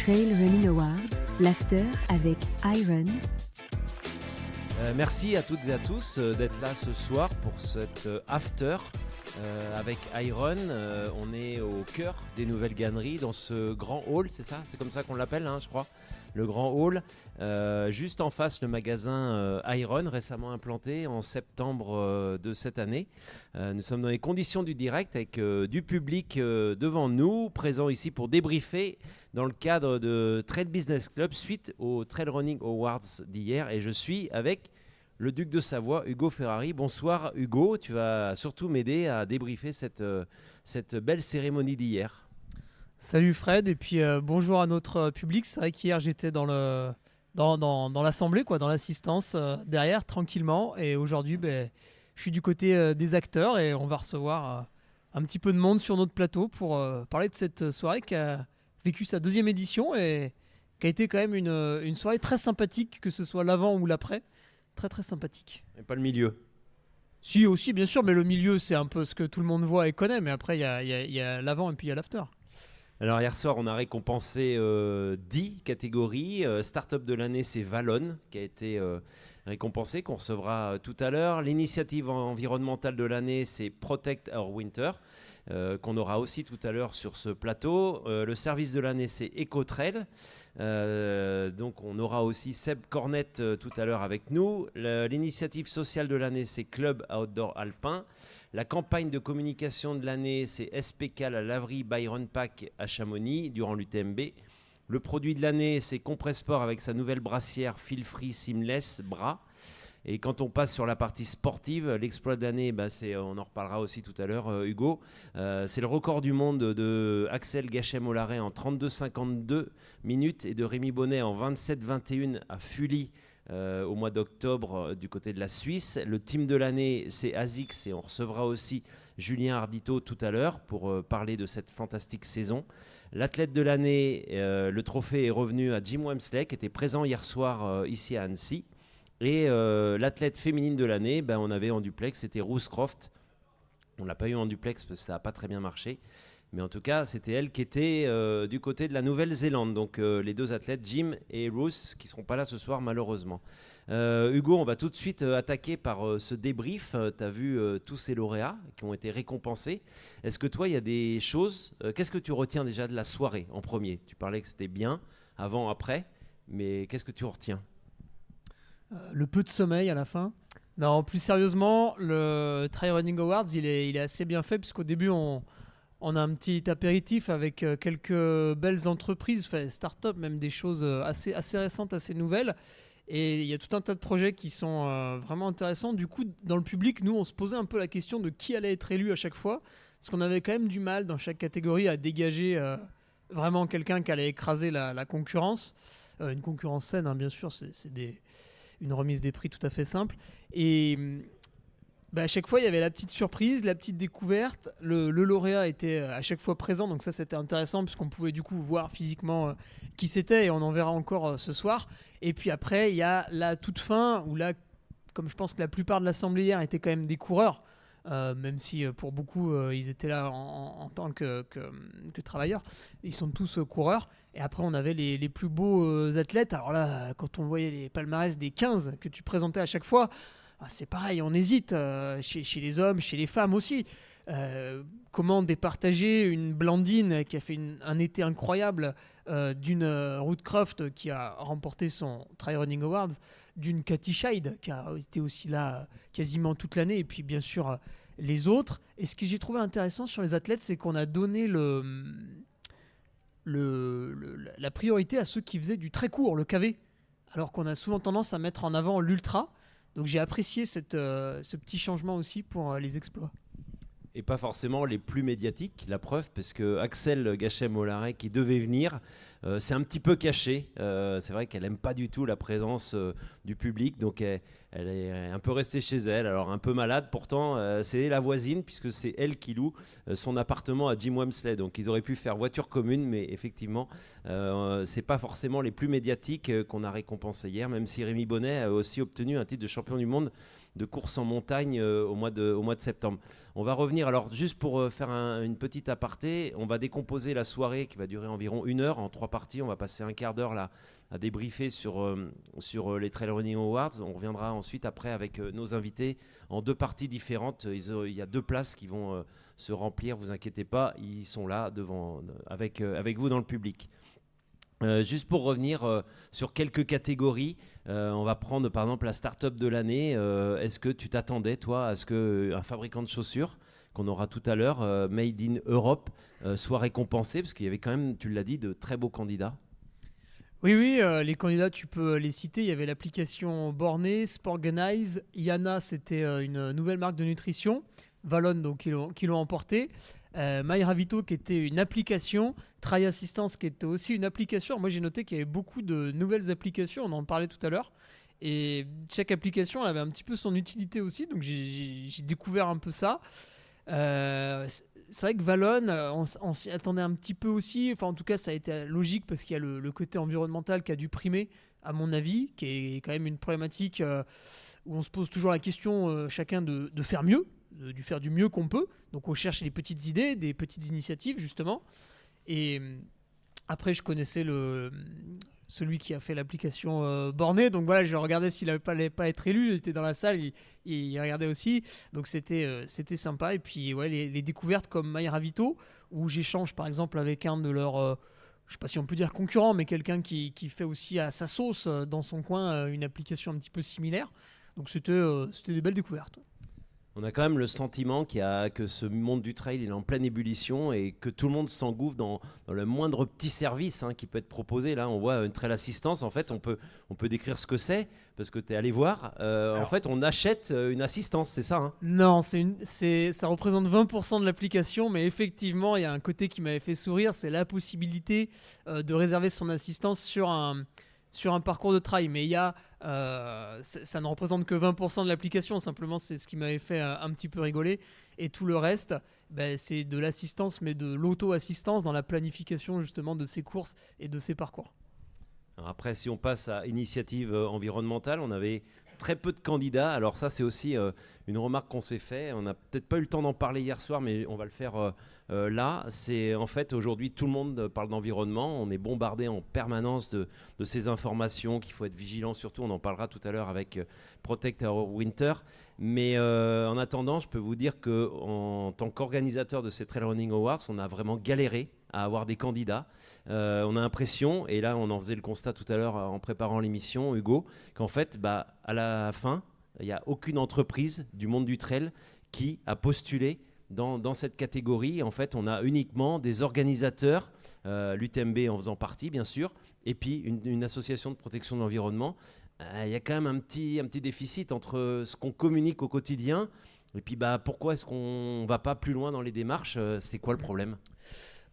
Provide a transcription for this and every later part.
Trail Running Awards, l'after avec Iron. Merci à toutes et à tous d'être là ce soir pour cette after avec Iron. On est au cœur des Nouvelles Ganneries dans ce grand hall, c'est ça ? C'est comme ça qu'on l'appelle, je crois. Le grand hall, juste en face le magasin Iron, récemment implanté en septembre de cette année. Nous sommes dans les conditions du direct avec du public devant nous, présent ici pour débriefer dans le cadre de Trail Business Club suite aux Trail Running Awards d'hier. Et je suis avec le duc de Savoie, Hugo Ferrari. Bonsoir Hugo, tu vas surtout m'aider à débriefer cette belle cérémonie d'hier. Salut Fred, et puis bonjour à notre public. C'est vrai qu'hier j'étais dans l'assemblée, dans l'assistance derrière, tranquillement. Et aujourd'hui, je suis du côté des acteurs et on va recevoir un petit peu de monde sur notre plateau pour parler de cette soirée qui a vécu sa 2e édition et qui a été quand même une soirée très sympathique, que ce soit l'avant ou l'après. Très très sympathique. Et pas le milieu. Si, aussi bien sûr, mais le milieu c'est un peu ce que tout le monde voit et connaît, mais après il y a l'avant et puis il y a l'after. Alors hier soir, on a récompensé 10 catégories. Startup de l'année, c'est Valon qui a été récompensé, qu'on recevra tout à l'heure. L'initiative environnementale de l'année, c'est Protect Our Winter, qu'on aura aussi tout à l'heure sur ce plateau. Le service de l'année, c'est EcoTrail. Donc on aura aussi Seb Cornette tout à l'heure avec nous. L'initiative sociale de l'année, c'est Club Outdoor Alpin. La campagne de communication de l'année, c'est SPK, la laverie Byron Pack à Chamonix, durant l'UTMB. Le produit de l'année, c'est Compressport avec sa nouvelle brassière Feel Free Seamless Bras. Et quand on passe sur la partie sportive, l'exploit de l'année, on en reparlera aussi tout à l'heure, Hugo. C'est le record du monde de Axel Gachem-Olaret en 32,52 minutes et de Rémi Bonnet en 27,21 à Fully. Au mois d'octobre du côté de la Suisse. Le team de l'année, c'est ASICS et on recevra aussi Julien Ardito tout à l'heure pour parler de cette fantastique saison. L'athlète de l'année, le trophée est revenu à Jim Wemsley qui était présent hier soir ici à Annecy. Et l'athlète féminine de l'année, on avait en duplex, c'était Ruth Croft. On ne l'a pas eu en duplex parce que ça n'a pas très bien marché. Mais en tout cas, c'était elle qui était du côté de la Nouvelle-Zélande. Donc les deux athlètes, Jim et Ruth, qui ne seront pas là ce soir malheureusement. Hugo, on va tout de suite attaquer par ce débrief. Tu as vu tous ces lauréats qui ont été récompensés. Est-ce que toi, il y a des choses... qu'est-ce que tu retiens déjà de la soirée en premier ? Tu parlais que c'était bien, avant, après. Mais qu'est-ce que tu retiens ? Le peu de sommeil à la fin. Non, plus sérieusement, le Trail Running Awards, il est assez bien fait, puisqu'au début, on a un petit apéritif avec quelques belles entreprises, start-up, même des choses assez récentes, assez nouvelles. Et il y a tout un tas de projets qui sont vraiment intéressants. Du coup, dans le public, nous, on se posait un peu la question de qui allait être élu à chaque fois. Parce qu'on avait quand même du mal dans chaque catégorie à dégager vraiment quelqu'un qui allait écraser la concurrence. Une concurrence saine, bien sûr, c'est une remise des prix tout à fait simple. Et... à chaque fois, il y avait la petite surprise, la petite découverte. Le lauréat était à chaque fois présent, donc ça c'était intéressant puisqu'on pouvait du coup voir physiquement qui c'était et on en verra encore ce soir. Et puis après, il y a la toute fin où là, comme je pense que la plupart de l'assemblée hier étaient quand même des coureurs, même si pour beaucoup ils étaient là en tant que travailleurs, ils sont tous coureurs. Et après, on avait les plus beaux athlètes. Alors là, quand on voyait les palmarès des 15 que tu présentais à chaque fois, c'est pareil, on hésite chez les hommes, chez les femmes aussi. Comment départager une Blandine qui a fait un été incroyable, d'une Ruth Croft qui a remporté son Trail Running Awards, d'une Katy Scheid qui a été aussi là quasiment toute l'année, et puis bien sûr les autres. Et ce que j'ai trouvé intéressant sur les athlètes, c'est qu'on a donné la priorité à ceux qui faisaient du très court, le KV, alors qu'on a souvent tendance à mettre en avant l'ultra. Donc j'ai apprécié ce petit changement aussi pour les exploits. Et pas forcément les plus médiatiques, la preuve, parce que Axel Gachem-Olaret qui devait venir, c'est un petit peu caché. C'est vrai qu'elle n'aime pas du tout la présence du public, donc elle est un peu restée chez elle. Alors un peu malade, pourtant c'est la voisine, puisque c'est elle qui loue son appartement à Jim Wemsley. Donc ils auraient pu faire voiture commune, mais effectivement, c'est pas forcément les plus médiatiques qu'on a récompensés hier, même si Rémi Bonnet a aussi obtenu un titre de champion du monde de course en montagne au mois de septembre. On va revenir, alors juste pour faire une petite aparté, on va décomposer la soirée qui va durer environ 1 heure en 3 parties. On va passer un quart d'heure là à débriefer sur les Trail Running Awards. On reviendra ensuite après avec nos invités en 2 parties différentes. Il y a 2 places qui vont se remplir, vous inquiétez pas, ils sont là devant, avec vous dans le public. Juste pour revenir sur quelques catégories, on va prendre par exemple la start-up de l'année. Est-ce que tu t'attendais, toi, à ce qu'un fabricant de chaussures, qu'on aura tout à l'heure, Made in Europe, soit récompensé? Parce qu'il y avait quand même, tu l'as dit, de très beaux candidats. Oui, les candidats, tu peux les citer. Il y avait l'application Borné, Sporganize, Yana, c'était une nouvelle marque de nutrition, Valon, donc qui l'ont emporté. MyRavito, qui était une application, Try Assistance, qui était aussi une application. Moi, j'ai noté qu'il y avait beaucoup de nouvelles applications, on en parlait tout à l'heure. Et chaque application, elle avait un petit peu son utilité aussi, donc j'ai découvert un peu ça. C'est vrai que Valon, on s'y attendait un petit peu aussi. Enfin, en tout cas, ça a été logique parce qu'il y a le côté environnemental qui a dû primer, à mon avis, qui est quand même une problématique où on se pose toujours la question, chacun, de faire mieux, de faire du mieux qu'on peut. Donc, on cherche des petites idées, des petites initiatives, justement. Et après, je connaissais celui qui a fait l'application Borné. Donc voilà, je regardais s'il n'allait pas être élu. Il était dans la salle, il regardait aussi. Donc c'était sympa. Et puis ouais, les découvertes comme MyRavito, où j'échange par exemple avec un de leurs, je ne sais pas si on peut dire concurrents, mais quelqu'un qui fait aussi à sa sauce dans son coin une application un petit peu similaire. Donc c'était des belles découvertes. On a quand même le sentiment que ce monde du trail il est en pleine ébullition et que tout le monde s'engouffre dans le moindre petit service qui peut être proposé. Là, on voit une trail assistance. En fait, on peut décrire ce que c'est parce que tu es allé voir. En fait, on achète une assistance, c'est ça Non, ça représente 20% de l'application, mais effectivement, il y a un côté qui m'avait fait sourire, c'est la possibilité de réserver son assistance sur un parcours de trail, mais ça ne représente que 20% de l'application, simplement c'est ce qui m'avait fait un petit peu rigoler, et tout le reste, c'est de l'assistance, mais de l'auto-assistance dans la planification justement de ces courses et de ces parcours. Alors après, si on passe à initiative environnementale, on avait très peu de candidats. Alors ça, c'est aussi une remarque qu'on s'est fait. On n'a peut-être pas eu le temps d'en parler hier soir, mais on va le faire là. C'est en fait aujourd'hui, tout le monde parle d'environnement. On est bombardé en permanence de ces informations qu'il faut être vigilant. Surtout, on en parlera tout à l'heure avec Protect Our Winter. Mais en attendant, je peux vous dire qu'en tant qu'organisateur de ces Trail Running Awards, on a vraiment galéré à avoir des candidats. On a l'impression, et là on en faisait le constat tout à l'heure en préparant l'émission, Hugo, qu'en fait, à la fin, il n'y a aucune entreprise du monde du trail qui a postulé dans cette catégorie. En fait, on a uniquement des organisateurs, l'UTMB en faisant partie, bien sûr, et puis une association de protection de l'environnement. Il y a quand même un petit déficit entre ce qu'on communique au quotidien et puis pourquoi est-ce qu'on ne va pas plus loin dans les démarches. C'est quoi le problème ?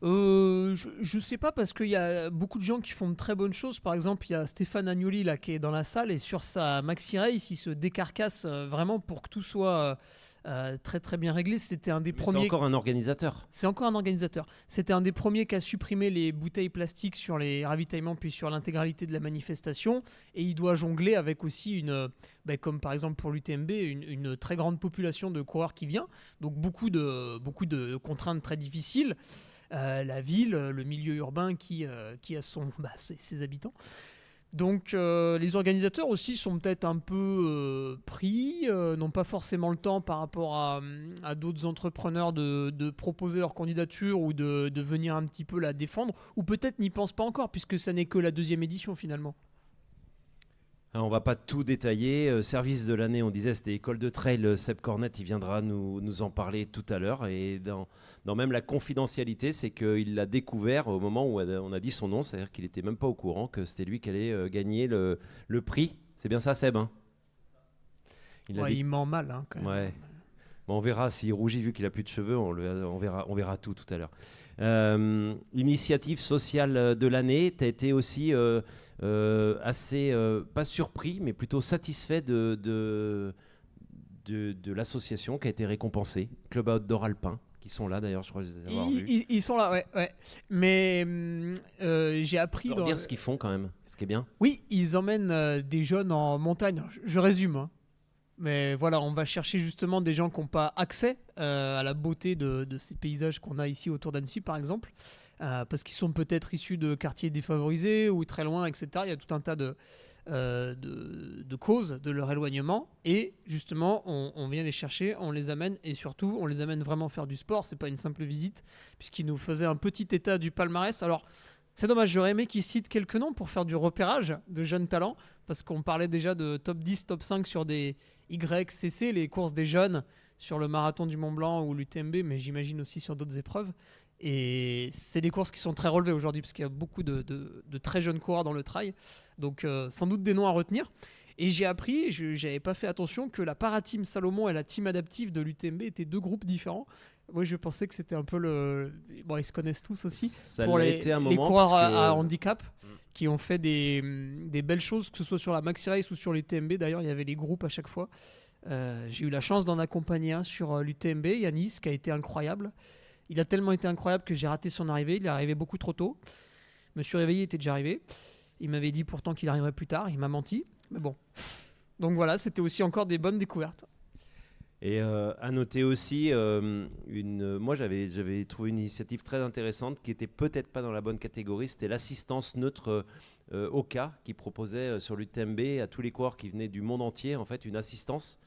Je sais pas, parce qu'il y a beaucoup de gens qui font de très bonnes choses. Par exemple, il y a Stéphane Agnoli là, qui est dans la salle, et sur sa Maxi Race, il se décarcasse vraiment pour que tout soit très très bien réglé. C'était un des premiers. C'est encore un organisateur. C'est encore un organisateur. C'était un des premiers qui a supprimé les bouteilles plastiques sur les ravitaillements puis sur l'intégralité de la manifestation. Et il doit jongler avec aussi comme par exemple pour l'UTMB, une très grande population de coureurs qui vient. Donc beaucoup de contraintes très difficiles. La ville, le milieu urbain qui a ses habitants. Donc les organisateurs aussi sont peut-être un peu pris, n'ont pas forcément le temps par rapport à d'autres entrepreneurs de proposer leur candidature ou de venir un petit peu la défendre, ou peut-être n'y pensent pas encore puisque ça n'est que la 2e édition finalement. Alors, on va pas tout détailler. Service de l'année, on disait, c'était École de Trail. Seb Cornette, il viendra nous en parler tout à l'heure. Et dans même la confidentialité, c'est qu'il l'a découvert au moment où on a dit son nom. C'est-à-dire qu'il n'était même pas au courant que c'était lui qui allait gagner le prix. C'est bien ça, Seb Il ment mal quand même. Ouais. Bon, on verra s'il rougit vu qu'il a plus de cheveux. On verra tout à l'heure. Initiative sociale de l'année, tu as été aussi assez, pas surpris, mais plutôt satisfait de l'association qui a été récompensée, Club Outdoor Alpin, qui sont là d'ailleurs, je crois que je les ai avoir vus. Ils sont là, ouais. Mais j'ai appris... dire ce qu'ils font quand même, ce qui est bien. Oui, ils emmènent des jeunes en montagne. Je résume. Mais voilà, on va chercher justement des gens qui n'ont pas accès à la beauté de ces paysages qu'on a ici autour d'Annecy, par exemple, parce qu'ils sont peut-être issus de quartiers défavorisés ou très loin, etc. Il y a tout un tas de causes de leur éloignement. Et justement, on vient les chercher, on les amène, et surtout, on les amène vraiment faire du sport. C'est pas une simple visite, puisqu'ils nous faisaient un petit état du palmarès. Alors, c'est dommage, j'aurais aimé qu'ils citent quelques noms pour faire du repérage de jeunes talents, parce qu'on parlait déjà de top 10, top 5 sur des YCC, les courses des jeunes, sur le marathon du Mont Blanc ou l'UTMB, mais j'imagine aussi sur d'autres épreuves. Et c'est des courses qui sont très relevées aujourd'hui, parce qu'il y a beaucoup de très jeunes coureurs dans le trail. Donc sans doute des noms à retenir. Et j'ai appris, j'avais pas fait attention, que la Parateam Salomon et la team adaptive de l'UTMB étaient deux groupes différents. Moi, je pensais que c'était un peu le... Bon, ils se connaissent tous aussi. Ça pour l'a les été un les moment, coureurs parce que- à handicap qui ont fait des belles choses, que ce soit sur la Maxi Race ou sur l'UTMB. D'ailleurs, il y avait les groupes à chaque fois. J'ai eu la chance d'en accompagner un sur l'UTMB, Yanis, qui a été incroyable. Il a tellement été incroyable que j'ai raté son arrivée. Il est arrivé beaucoup trop tôt. Je me suis réveillé, il était déjà arrivé. Il m'avait dit pourtant qu'il arriverait plus tard. Il m'a menti. Mais bon. Donc voilà, c'était aussi encore des bonnes découvertes. Et à noter aussi, moi j'avais trouvé une initiative très intéressante qui était peut-être pas dans la bonne catégorie, c'était l'assistance neutre OCA qui proposait sur l'UTMB à tous les coureurs qui venaient du monde entier en fait une assistance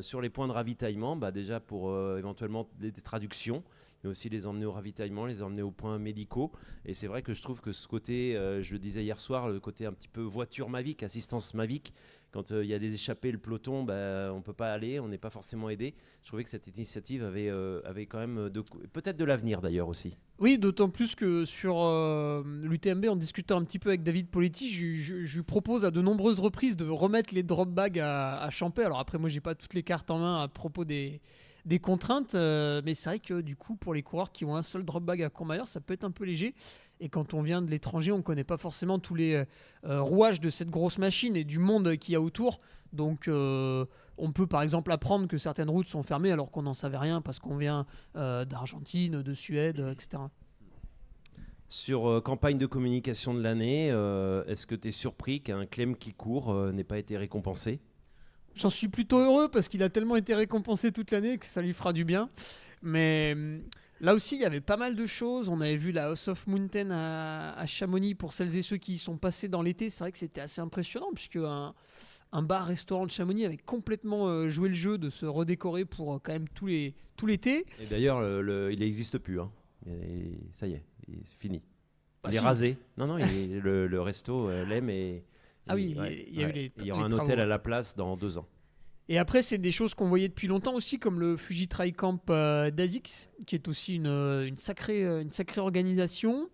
sur les points de ravitaillement, déjà pour éventuellement des traductions, mais aussi les emmener au ravitaillement, les emmener aux points médicaux. Et c'est vrai que je trouve que ce côté, je le disais hier soir, le côté un petit peu voiture Mavic, assistance Mavic, quand il y a des échappées, le peloton, on ne peut pas aller, on n'est pas forcément aidé. Je trouvais que cette initiative avait quand même peut-être de l'avenir d'ailleurs aussi. Oui, d'autant plus que sur l'UTMB, en discutant un petit peu avec David Poletti, je lui propose à de nombreuses reprises de remettre les drop bags à Champey. Alors après, moi, j'ai pas toutes les cartes en main à propos des contraintes, mais c'est vrai que du coup, pour les coureurs qui ont un seul drop bag à Courmayeur, ça peut être un peu léger. Et quand on vient de l'étranger, on ne connaît pas forcément tous les rouages de cette grosse machine et du monde qu'il y a autour. Donc on peut par exemple apprendre que certaines routes sont fermées alors qu'on n'en savait rien parce qu'on vient d'Argentine, de Suède, etc. Sur campagne de communication de l'année, est-ce que tu es surpris qu'un Clem qui court n'ait pas été récompensé ? J'en suis plutôt heureux parce qu'il a tellement été récompensé toute l'année que ça lui fera du bien. Mais là aussi, il y avait pas mal de choses. On avait vu la House of Mountain à Chamonix pour celles et ceux qui y sont passés dans l'été. C'est vrai que c'était assez impressionnant puisque un bar-restaurant de Chamonix avait complètement joué le jeu de se redécorer pour quand même tout l'été. Et d'ailleurs, il n'existe plus. Hein. Ça y est, c'est fini. Il est rasé. Non, le resto l'aime et... Ah oui, il y a eu il y aura les un travaux. hôtel à la place dans 2 ans. Et après, c'est des choses qu'on voyait depuis longtemps aussi, comme le Fuji Trail Camp d'Azix, qui est aussi une sacrée organisation.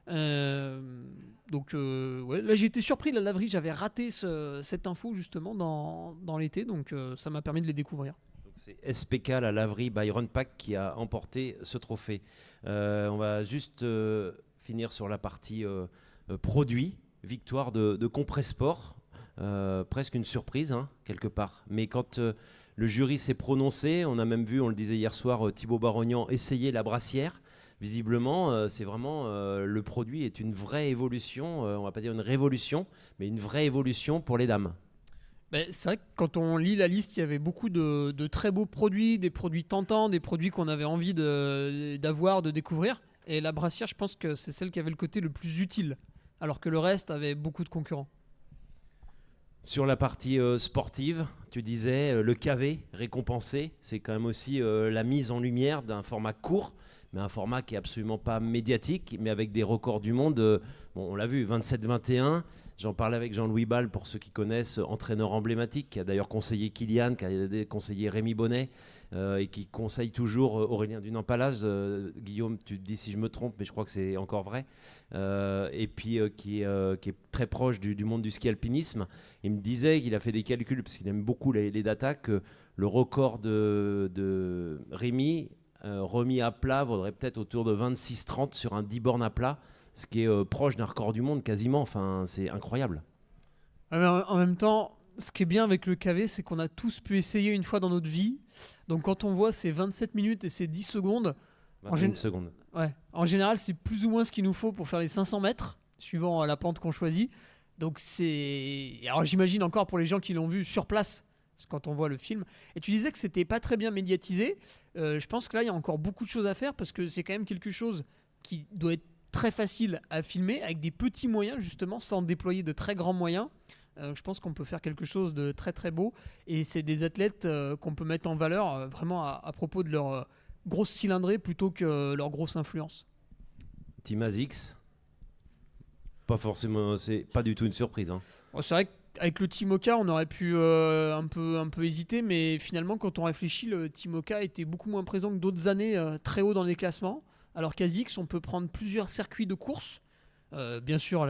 Donc, là, j'ai été surpris. La laverie, j'avais raté cette info justement dans l'été, donc ça m'a permis de les découvrir. Donc, c'est SPK, la laverie Byron Pack, qui a emporté ce trophée. On va juste finir sur la partie produit. Victoire de Compressport, presque une surprise quelque part. Mais quand le jury s'est prononcé, on a même vu, on le disait hier soir, Thibaut Barognan essayer la brassière. Visiblement, c'est vraiment le produit est une vraie évolution, on va pas dire une révolution, mais une vraie évolution pour les dames. C'est vrai que quand on lit la liste, il y avait beaucoup de très beaux produits, des produits tentants, des produits qu'on avait envie d'avoir, de découvrir. Et la brassière, je pense que c'est celle qui avait le côté le plus utile, alors que le reste avait beaucoup de concurrents. Sur la partie sportive, tu disais le KV récompensé, c'est quand même aussi la mise en lumière d'un format court, mais un format qui est absolument pas médiatique, mais avec des records du monde. On l'a vu, 27-21. J'en parlais avec Jean-Louis Ball, pour ceux qui connaissent, entraîneur emblématique, qui a d'ailleurs conseillé Kylian, qui a conseillé Rémi Bonnet, et qui conseille toujours Aurélien Dunant-Palaz. Guillaume, tu te dis si je me trompe, mais je crois que c'est encore vrai. Et puis qui est très proche du monde du ski alpinisme. Il me disait qu'il a fait des calculs, parce qu'il aime beaucoup les datas, que le record de Rémi, remis à plat, vaudrait peut-être autour de 26-30 sur un 10 bornes à plat, ce qui est proche d'un record du monde quasiment. Enfin, c'est incroyable. Ouais, mais en même temps, ce qui est bien avec le KV, c'est qu'on a tous pu essayer une fois dans notre vie. Donc quand on voit ces 27 minutes et ces 10 secondes, 21 secondes. Ouais, en général, c'est plus ou moins ce qu'il nous faut pour faire les 500 mètres, suivant la pente qu'on choisit. Donc alors j'imagine encore pour les gens qui l'ont vu sur place, quand on voit le film. Et tu disais que c'était pas très bien médiatisé. Je pense que là, il y a encore beaucoup de choses à faire parce que c'est quand même quelque chose qui doit être très facile à filmer avec des petits moyens, justement, sans déployer de très grands moyens. Je pense qu'on peut faire quelque chose de très très beau. Et c'est des athlètes qu'on peut mettre en valeur vraiment à propos de leur grosse cylindrée plutôt que leur grosse influence. Team ASICS, pas forcément, c'est pas du tout une surprise. Hein. Bon, c'est vrai qu'avec le Team Oka, on aurait pu un peu hésiter, mais finalement, quand on réfléchit, le Team Oka était beaucoup moins présent que d'autres années, très haut dans les classements. Alors qu'ASICS, on peut prendre plusieurs circuits de course. Bien sûr,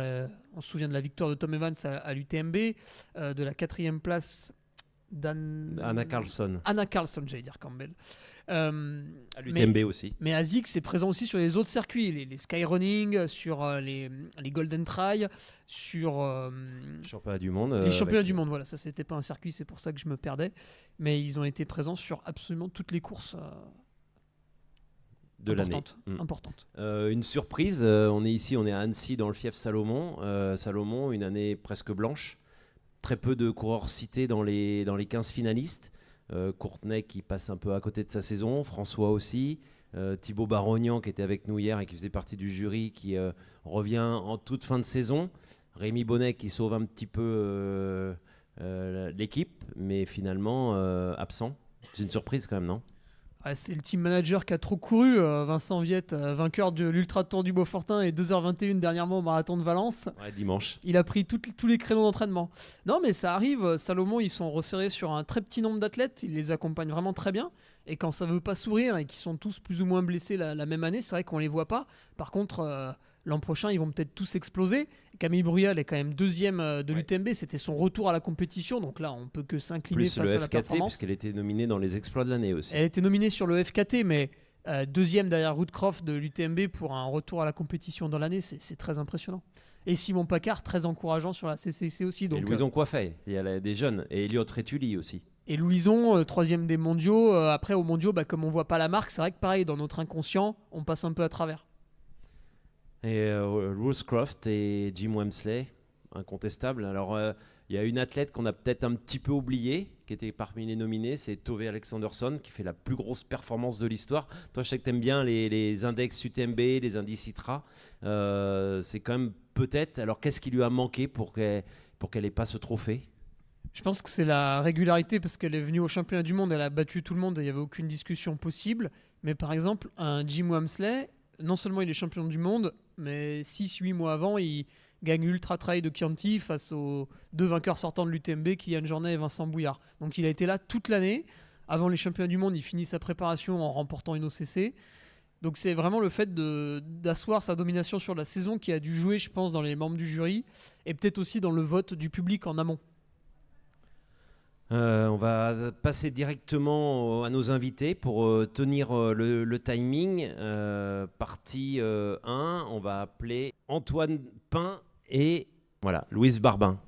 on se souvient de la victoire de Tom Evans à l'UTMB, de la 4e place Anna Carlson. Anna Carlson, j'allais dire Campbell. À l'UTMB aussi. Mais ASICS est présent aussi sur les autres circuits, les skyrunning, sur les Golden Trail, sur Championnat du monde. les championnats du monde. Voilà, ça c'était pas un circuit, c'est pour ça que je me perdais. Mais ils ont été présents sur absolument toutes les courses de l'année. Importante. Une surprise, on est à Annecy dans le fief Salomon. Salomon, une année presque blanche. Très peu de coureurs cités dans les 15 finalistes. Courtenay qui passe un peu à côté de sa saison, François aussi, Thibaut Barognan qui était avec nous hier et qui faisait partie du jury qui revient en toute fin de saison, Rémi Bonnet qui sauve un petit peu l'équipe, mais finalement absent. C'est une surprise quand même, non ? C'est le team manager qui a trop couru, Vincent Viette, vainqueur de l'Ultra Tour du Beaufortin et 2h21 dernièrement au marathon de Valence. Ouais, dimanche. Il a pris tous les créneaux d'entraînement. Non, mais ça arrive. Salomon, ils sont resserrés sur un très petit nombre d'athlètes. Ils les accompagnent vraiment très bien. Et quand ça veut pas sourire et qu'ils sont tous plus ou moins blessés la même année, c'est vrai qu'on les voit pas. Par contre, l'an prochain, ils vont peut-être tous exploser. Camille Bruyal est quand même 2e de l'UTMB. C'était son retour à la compétition. Donc là, on peut que s'incliner plus face à la FKT, performance. puisqu'elle était nominée dans les exploits de l'année aussi. Elle était nominée sur le FKT, mais 2e derrière Woodcroft de l'UTMB pour un retour à la compétition dans l'année. C'est très impressionnant. Et Simon Paccard, très encourageant sur la CCC aussi. Donc, et Louison Coiffet, il y a des jeunes. Et Elliot Rétuli aussi. Et Louison, 3e des mondiaux. Après, aux mondiaux, comme on voit pas la marque, c'est vrai que pareil, dans notre inconscient, on passe un peu à travers. Et Ruth Croft et Jim Wemsley, incontestable. Alors, il y a une athlète qu'on a peut-être un petit peu oubliée, qui était parmi les nominés, c'est Tove Alexanderson, qui fait la plus grosse performance de l'histoire. Toi, je sais que tu aimes bien les index UTMB, les indices ITRA. C'est quand même peut-être... Alors, qu'est-ce qui lui a manqué pour qu'elle n'ait pas ce trophée ? Je pense que c'est la régularité parce qu'elle est venue au championnat du monde, elle a battu tout le monde et il n'y avait aucune discussion possible. Mais par exemple, un Jim Wamsley, non seulement il est champion du monde, mais 6-8 mois avant, il gagne l'Ultra Trail de Chianti face aux 2 vainqueurs sortants de l'UTMB, Kylian Jornet et Vincent Bouillard. Donc il a été là toute l'année. Avant les championnats du monde, il finit sa préparation en remportant une OCC. Donc c'est vraiment le fait d'asseoir sa domination sur la saison qui a dû jouer, je pense, dans les membres du jury et peut-être aussi dans le vote du public en amont. On va passer directement à nos invités pour tenir le timing. Partie 1, on va appeler Antoine Pin et voilà, Louise Barbin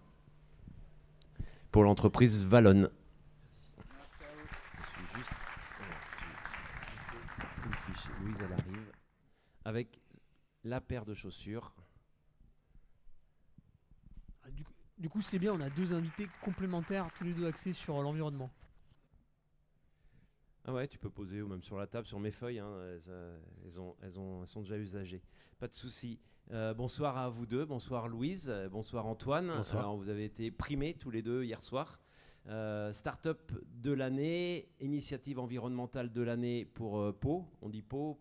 pour l'entreprise Valonne. Louise, elle arrive avec la paire de chaussures. Du coup, c'est bien, on a 2 invités complémentaires, tous les 2 axés sur l'environnement. Ah ouais, tu peux poser ou même sur la table, sur mes feuilles, hein, elles sont déjà usagées. Pas de souci. Bonsoir à vous deux, bonsoir Louise, bonsoir Antoine. Bonsoir. Alors, vous avez été primés tous les deux hier soir. Start-up de l'année, initiative environnementale de l'année pour Pau. On dit Pau,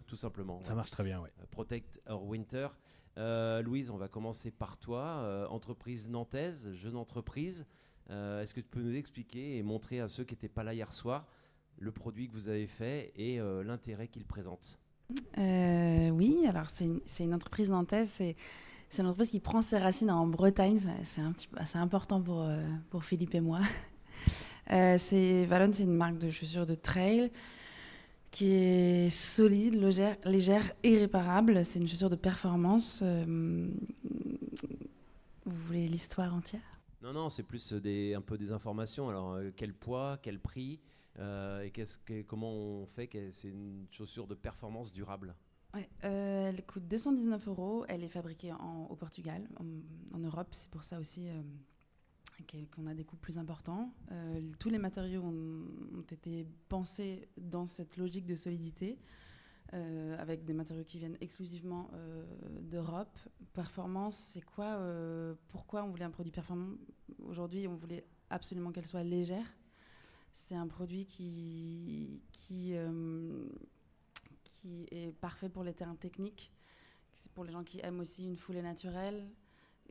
tout simplement. Ça marche très bien, oui. Protect Our Winter. Louise, on va commencer par toi. Entreprise nantaise, jeune entreprise. Est-ce que tu peux nous expliquer et montrer à ceux qui n'étaient pas là hier soir le produit que vous avez fait et l'intérêt qu'il présente ? Oui, alors c'est une entreprise nantaise. C'est une entreprise qui prend ses racines en Bretagne. C'est important pour Philippe et moi. Valonne, c'est une marque de chaussures de trail qui est solide, légère et réparable. C'est une chaussure de performance. Vous voulez l'histoire entière ? Non, c'est plus un peu des informations. Alors, quel poids, quel prix et comment on fait que c'est une chaussure de performance durable ? Ouais, elle coûte 219 €. Elle est fabriquée au Portugal, en Europe. C'est pour ça aussi qu'on a des coûts plus importants. Tous les matériaux ont été pensés dans cette logique de solidité, avec des matériaux qui viennent exclusivement d'Europe. Performance, c'est quoi pourquoi on voulait un produit performant? Aujourd'hui, on voulait absolument qu'elle soit légère. C'est un produit qui est parfait pour les terrains techniques. C'est pour les gens qui aiment aussi une foulée naturelle,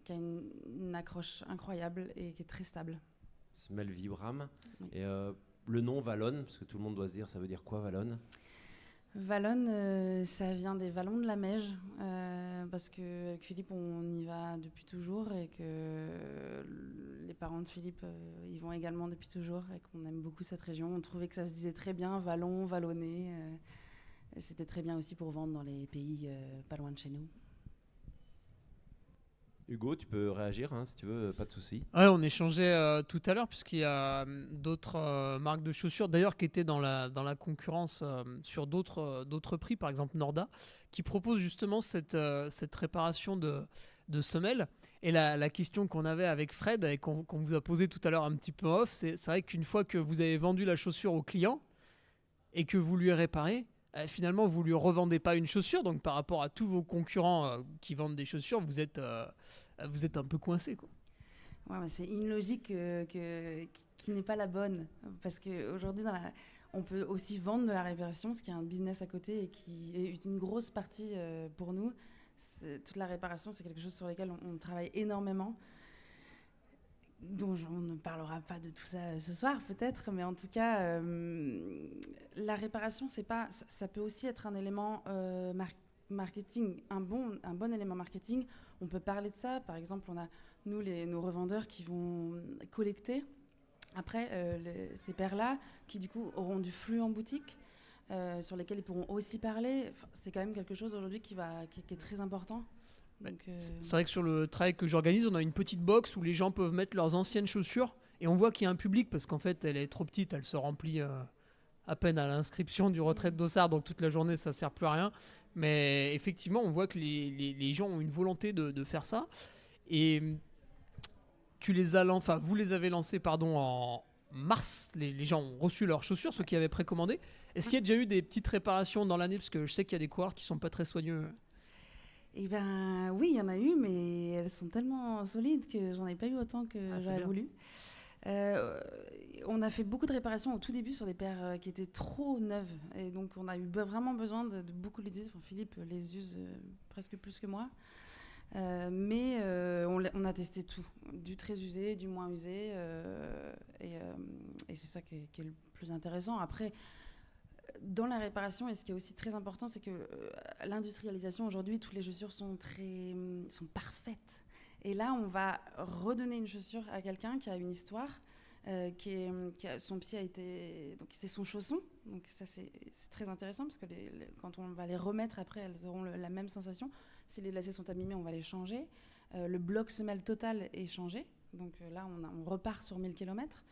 qui a une accroche incroyable et qui est très stable. Semelle Vibram. Oui. Et le nom Valonne, parce que tout le monde doit se dire, ça veut dire quoi Valonne? Valonne, ça vient des vallons de la Meije, parce qu'avec Philippe, on y va depuis toujours et que les parents de Philippe y vont également depuis toujours et qu'on aime beaucoup cette région. On trouvait que ça se disait très bien, Vallon, Vallonné. C'était très bien aussi pour vendre dans les pays pas loin de chez nous. Hugo, tu peux réagir si tu veux, pas de souci. Ouais, on échangeait tout à l'heure puisqu'il y a d'autres marques de chaussures d'ailleurs qui étaient dans la concurrence sur d'autres prix, par exemple Norda, qui propose justement cette réparation de semelles. Et la question qu'on avait avec Fred et qu'on vous a posée tout à l'heure un petit peu off, c'est vrai qu'une fois que vous avez vendu la chaussure au client et que vous lui réparez, finalement vous lui revendez pas une chaussure, donc par rapport à tous vos concurrents qui vendent des chaussures, vous êtes un peu coincé, quoi. Ouais, mais c'est une logique qui n'est pas la bonne, parce qu'aujourd'hui on peut aussi vendre de la réparation, ce qui est un business à côté et qui est une grosse partie pour nous. Toute la réparation, c'est quelque chose sur lequel on travaille énormément, dont on ne parlera pas de tout ça ce soir peut-être, mais en tout cas, la réparation, ça peut aussi être un élément marketing, un bon élément marketing. On peut parler de ça. Par exemple, on a nos revendeurs qui vont collecter après ces paires-là, qui du coup auront du flux en boutique, sur lesquels ils pourront aussi parler. Enfin, c'est quand même quelque chose aujourd'hui qui est très important. Donc, c'est vrai que sur le travail que j'organise, on a une petite box où les gens peuvent mettre leurs anciennes chaussures et on voit qu'il y a un public parce qu'en fait elle est trop petite, elle se remplit à peine à l'inscription du retrait de Dossard, donc toute la journée ça sert plus à rien. Mais effectivement, on voit que les gens ont une volonté de faire ça. Et vous les avez lancés en mars. Les gens ont reçu leurs chaussures, ceux qui avaient précommandé. Est-ce qu'il y a déjà eu des petites réparations dans l'année? Parce que je sais qu'il y a des coureurs qui sont pas très soigneux. Eh ben oui, il y en a eu, mais elles sont tellement solides que j'en ai pas eu autant que j'aurais voulu. On a fait beaucoup de réparations au tout début sur des paires qui étaient trop neuves. Et donc, on a eu vraiment besoin de beaucoup les use. Enfin, Philippe les use presque plus que moi. Mais on a testé tout. Du très usé, du moins usé. Et c'est ça qui est le plus intéressant. Après, dans la réparation, et ce qui est aussi très important, c'est que l'industrialisation, aujourd'hui, toutes les chaussures sont parfaites. Et là, on va redonner une chaussure à quelqu'un qui a une histoire, son pied a été... Donc, c'est son chausson. Donc, ça, c'est très intéressant parce que quand on va les remettre après, elles auront la même sensation. Si les lacets sont abîmés, on va les changer. Le bloc semelle total est changé. Donc, là, on repart sur 1000 km.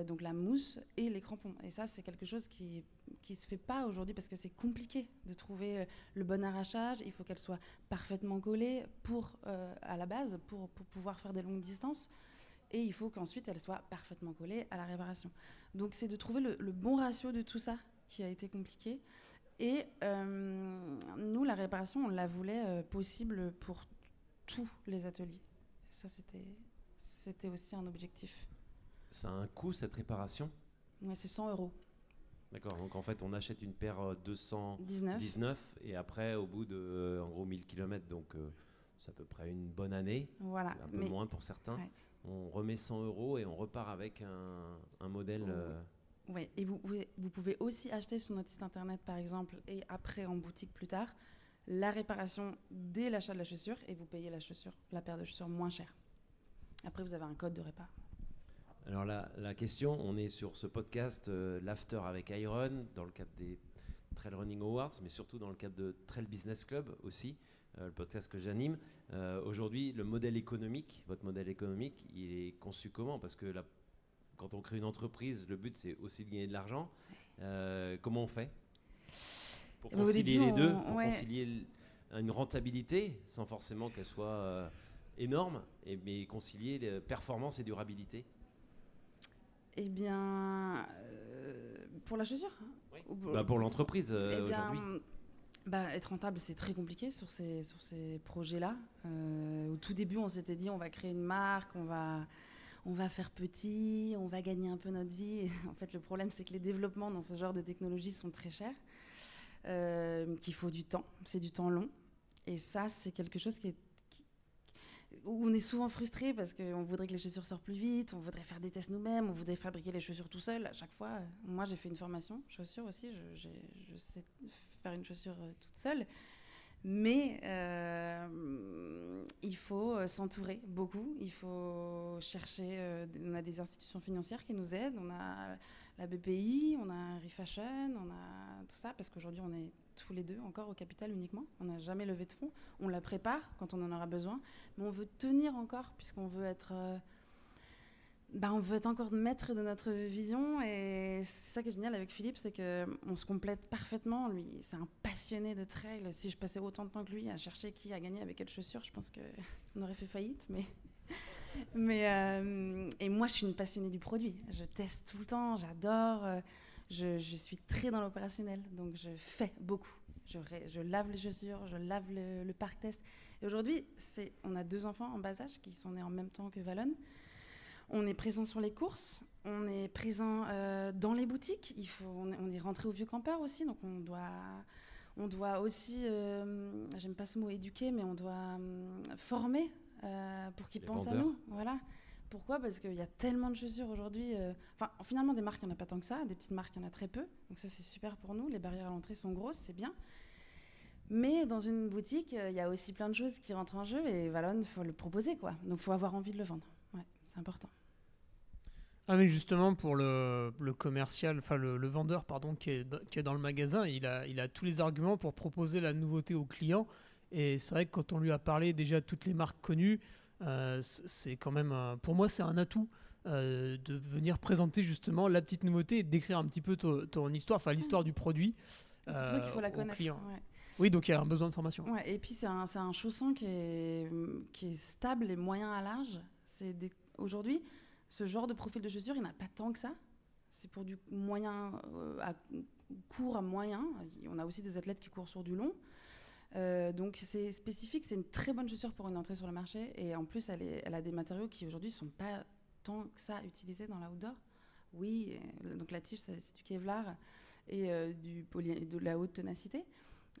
Donc, la mousse et les crampons. Et ça, c'est quelque chose qui se fait pas aujourd'hui parce que c'est compliqué de trouver le bon arrachage. Il faut qu'elle soit parfaitement collée à la base pour pouvoir faire des longues distances. Et il faut qu'ensuite elle soit parfaitement collée à la réparation. Donc c'est de trouver le bon ratio de tout ça qui a été compliqué. Et nous, la réparation, on la voulait possible pour tous les ateliers. Et ça, c'était aussi un objectif. Ça a un coût, cette réparation? Ouais, c'est 100 €. D'accord, donc en fait on achète une paire 219 et après au bout de en gros 1000 km, donc c'est à peu près une bonne année, voilà, un peu moins pour certains, ouais. On remet 100 € et on repart avec un modèle... Oui, et vous pouvez aussi acheter sur notre site internet par exemple et après en boutique plus tard la réparation dès l'achat de la chaussure et vous payez la paire de chaussures moins cher. Après vous avez un code de répa. Alors la question, on est sur ce podcast l'After avec Iron dans le cadre des Trail Running Awards, mais surtout dans le cadre de Trail Business Club aussi, le podcast que j'anime. Aujourd'hui, votre modèle économique, il est conçu comment? Parce que quand on crée une entreprise, le but c'est aussi de gagner de l'argent. Comment on fait pour concilier les deux, pour concilier une rentabilité sans forcément qu'elle soit énorme, mais concilier performance et durabilité. Eh bien, pour la chaussure Oui. Ou Pour l'entreprise Eh bien, aujourd'hui. être rentable, c'est très compliqué sur ces projets-là. Au tout début, on s'était dit on va créer une marque, on va faire petit, on va gagner un peu notre vie. Et en fait, le problème, c'est que les développements dans ce genre de technologie sont très chers, qu'il faut du temps, c'est du temps long. Et ça, c'est quelque chose où on est souvent frustré parce qu'on voudrait que les chaussures sortent plus vite, on voudrait faire des tests nous-mêmes, on voudrait fabriquer les chaussures tout seul. À chaque fois, moi, j'ai fait une formation chaussures aussi, je sais faire une chaussure toute seule. Mais il faut s'entourer beaucoup. Il faut chercher. On a des institutions financières qui nous aident. On a la BPI, on a Refashion, on a tout ça. Parce qu'aujourd'hui, on est tous les deux encore au capital uniquement. On n'a jamais levé de fonds. On la prépare quand on en aura besoin. Mais on veut tenir encore puisqu'on veut être... on veut être encore maître de notre vision et c'est ça qui est génial avec Philippe, c'est qu'on se complète parfaitement. Lui, c'est un passionné de trail. Si je passais autant de temps que lui à chercher qui a gagné avec quelle chaussure, je pense qu'on aurait fait faillite. Et moi, je suis une passionnée du produit. Je teste tout le temps, j'adore. Je suis très dans l'opérationnel, donc je fais beaucoup. Je lave les chaussures, je lave le parc test. Et aujourd'hui, on a 2 enfants en bas âge qui sont nés en même temps que Valon. On est présent sur les courses, on est présent dans les boutiques. On est rentré au Vieux Campeur aussi, donc on doit aussi, j'aime pas ce mot éduquer, mais on doit former pour qu'ils pensent vendeurs. à nous. Voilà. Pourquoi ? Parce qu'il y a tellement de chaussures aujourd'hui. Finalement, des marques, il n'y en a pas tant que ça. Des petites marques, il y en a très peu. Donc ça, c'est super pour nous. Les barrières à l'entrée sont grosses, c'est bien. Mais dans une boutique, il y a aussi plein de choses qui rentrent en jeu. Et Valon, il faut le proposer, quoi. Donc il faut avoir envie de le vendre. Ouais, c'est important. Ah mais justement pour le commercial, enfin le vendeur pardon qui est dans le magasin, il a tous les arguments pour proposer la nouveauté au client. Et c'est vrai que quand on lui a parlé déjà de toutes les marques connues, c'est quand même pour moi c'est un atout de venir présenter justement la petite nouveauté et de décrire un petit peu ton histoire, enfin l'histoire du produit. C'est pour ça qu'il faut la au connaître. client. Ouais. Oui, donc il y a un besoin de formation. Ouais, et puis c'est un chausson qui est stable et moyen à large. Aujourd'hui, ce genre de profil de chaussure, il n'y en a pas tant que ça. C'est pour du moyen à court à moyen. On a aussi des athlètes qui courent sur du long. Donc c'est spécifique, c'est une très bonne chaussure pour une entrée sur le marché. Et en plus, elle a des matériaux qui aujourd'hui ne sont pas tant que ça utilisés dans l'outdoor. Oui, donc la tige, c'est du Kevlar et de la haute ténacité.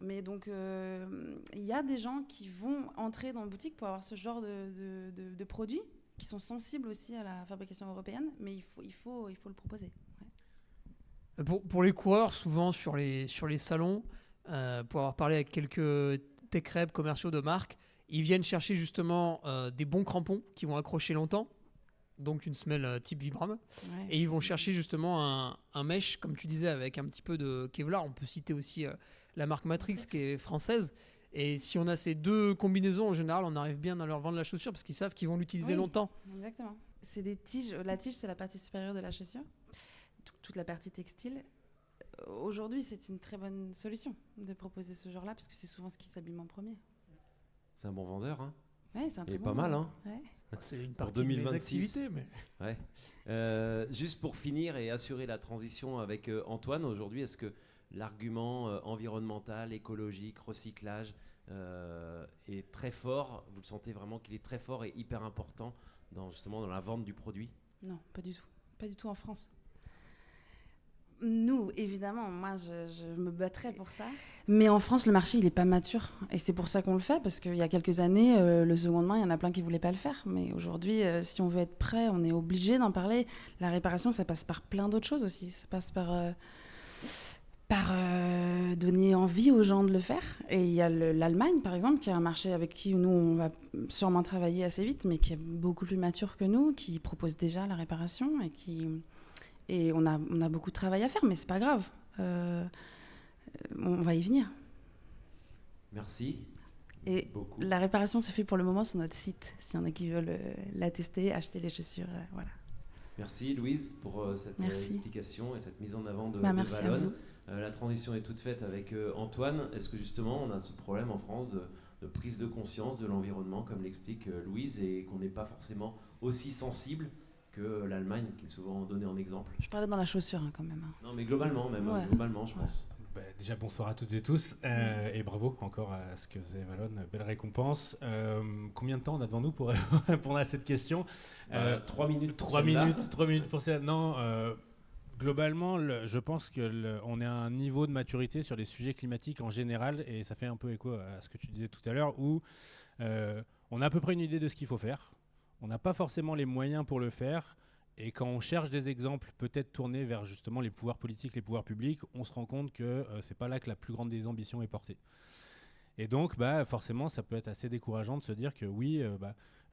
Mais donc, il y a des gens qui vont entrer dans la boutique pour avoir ce genre de produits qui sont sensibles aussi à la fabrication européenne, mais il faut le proposer. Ouais. Pour les coureurs, souvent sur les salons, pour avoir parlé avec quelques tech reps commerciaux de marque, ils viennent chercher justement des bons crampons qui vont accrocher longtemps, donc une semelle type Vibram. Ouais. Et ils vont chercher justement un mesh, comme tu disais, avec un petit peu de Kevlar. On peut citer aussi la marque Matrix qui est française. Et si on a ces 2 combinaisons, en général, on arrive bien à leur vendre la chaussure parce qu'ils savent qu'ils vont l'utiliser longtemps. Exactement. C'est des tiges. La tige, c'est la partie supérieure de la chaussure. Toute la partie textile. Aujourd'hui, c'est une très bonne solution de proposer ce genre-là parce que c'est souvent ce qui s'abîme en premier. C'est un bon vendeur, hein. Ouais, c'est un Il est très pas bon mal, moment. hein. Ouais. C'est une Pour partie de mes 2026. activités. Mais... Ouais. Juste pour finir et assurer la transition avec Antoine, aujourd'hui, est-ce que l'argument environnemental, écologique, recyclage est très fort ? Vous le sentez vraiment qu'il est très fort et hyper important justement dans la vente du produit ? Non, pas du tout. Pas du tout en France. Nous, évidemment, moi, je me battrais pour ça. Mais en France, le marché, il n'est pas mature. Et c'est pour ça qu'on le fait, parce qu'il y a quelques années, le seconde main, il y en a plein qui ne voulaient pas le faire. Mais aujourd'hui, si on veut être prêt, on est obligé d'en parler. La réparation, ça passe par plein d'autres choses aussi. Ça passe par donner envie aux gens de le faire. Et il y a l'Allemagne, par exemple, qui a un marché avec qui nous, on va sûrement travailler assez vite, mais qui est beaucoup plus mature que nous, qui propose déjà la réparation et on a beaucoup de travail à faire, mais c'est pas grave. On va y venir. Merci. Et beaucoup. La réparation se fait pour le moment sur notre site. S'il y en a qui veulent la tester, acheter les chaussures, voilà. Merci Louise pour cette explication et cette mise en avant de merci Valonne. La transition est toute faite avec Antoine. Est-ce que justement on a ce problème en France de prise de conscience de l'environnement, comme l'explique Louise, et qu'on n'est pas forcément aussi sensible que l'Allemagne, qui est souvent donnée en exemple? Je parlais dans la chaussure quand même. Non, mais globalement, je pense. Déjà, bonsoir à toutes et tous, et bravo encore à ce que faisait Valonne, belle récompense. Combien de temps on a devant nous pour répondre à cette question? 3 minutes. 3 minutes pour celle-là. Non, globalement, je pense qu'on est à un niveau de maturité sur les sujets climatiques en général, et ça fait un peu écho à ce que tu disais tout à l'heure, où on a à peu près une idée de ce qu'il faut faire. On n'a pas forcément les moyens pour le faire. Et quand on cherche des exemples peut-être tournés vers justement les pouvoirs politiques, les pouvoirs publics, on se rend compte que c'est pas là que la plus grande des ambitions est portée. Et donc, forcément, ça peut être assez décourageant de se dire que oui,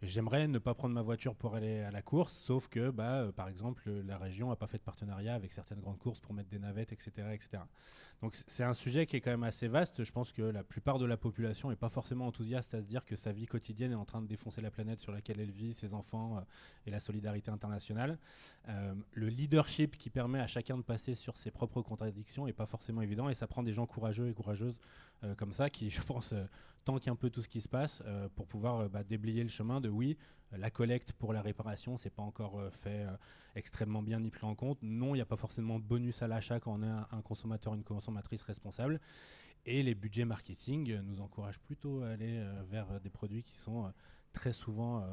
j'aimerais ne pas prendre ma voiture pour aller à la course, sauf que, par exemple, la région n'a pas fait de partenariat avec certaines grandes courses pour mettre des navettes, etc., etc. Donc c'est un sujet qui est quand même assez vaste. Je pense que la plupart de la population n'est pas forcément enthousiaste à se dire que sa vie quotidienne est en train de défoncer la planète sur laquelle elle vit, ses enfants et la solidarité internationale. Le leadership qui permet à chacun de passer sur ses propres contradictions n'est pas forcément évident, et ça prend des gens courageux et courageuses comme ça qui, je pense, tankent un peu tout ce qui se passe pour pouvoir déblayer le chemin de oui, la collecte pour la réparation, c'est pas encore fait extrêmement bien ni pris en compte. Non, il n'y a pas forcément de bonus à l'achat quand on est un consommateur, une consommatrice responsable. Et les budgets marketing nous encouragent plutôt à aller vers des produits qui sont très souvent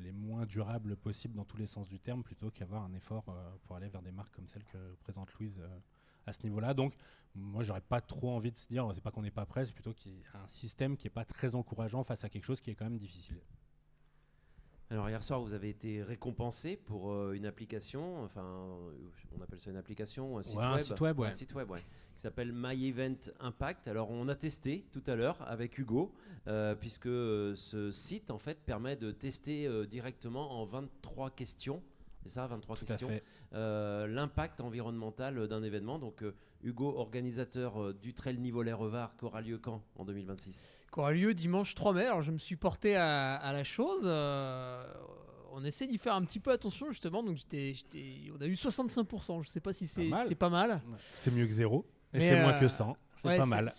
les moins durables possibles dans tous les sens du terme, plutôt qu'avoir un effort pour aller vers des marques comme celle que présente Louise à ce niveau-là. Donc, moi, j'aurais pas trop envie de se dire, c'est pas qu'on n'est pas prêt, c'est plutôt qu'il y a un système qui est pas très encourageant face à quelque chose qui est quand même difficile. Alors hier soir, vous avez été récompensé pour une application, enfin, on appelle ça une application ou un site web. Un site web, qui s'appelle My Event Impact. Alors on a testé tout à l'heure avec Hugo, puisque ce site en fait permet de tester directement en 23 questions. C'est ça, 23 questions. L'impact environnemental d'un événement. Donc, Hugo, organisateur du Trail Nivolet-Revard, qui aura lieu quand en 2026? Qui aura lieu dimanche 3 mai. Alors, je me suis porté à la chose. On essaie d'y faire un petit peu attention, justement. Donc, on a eu 65%. Je ne sais pas si c'est pas mal. C'est mieux que 0. Et c'est moins que 100. C'est pas mal.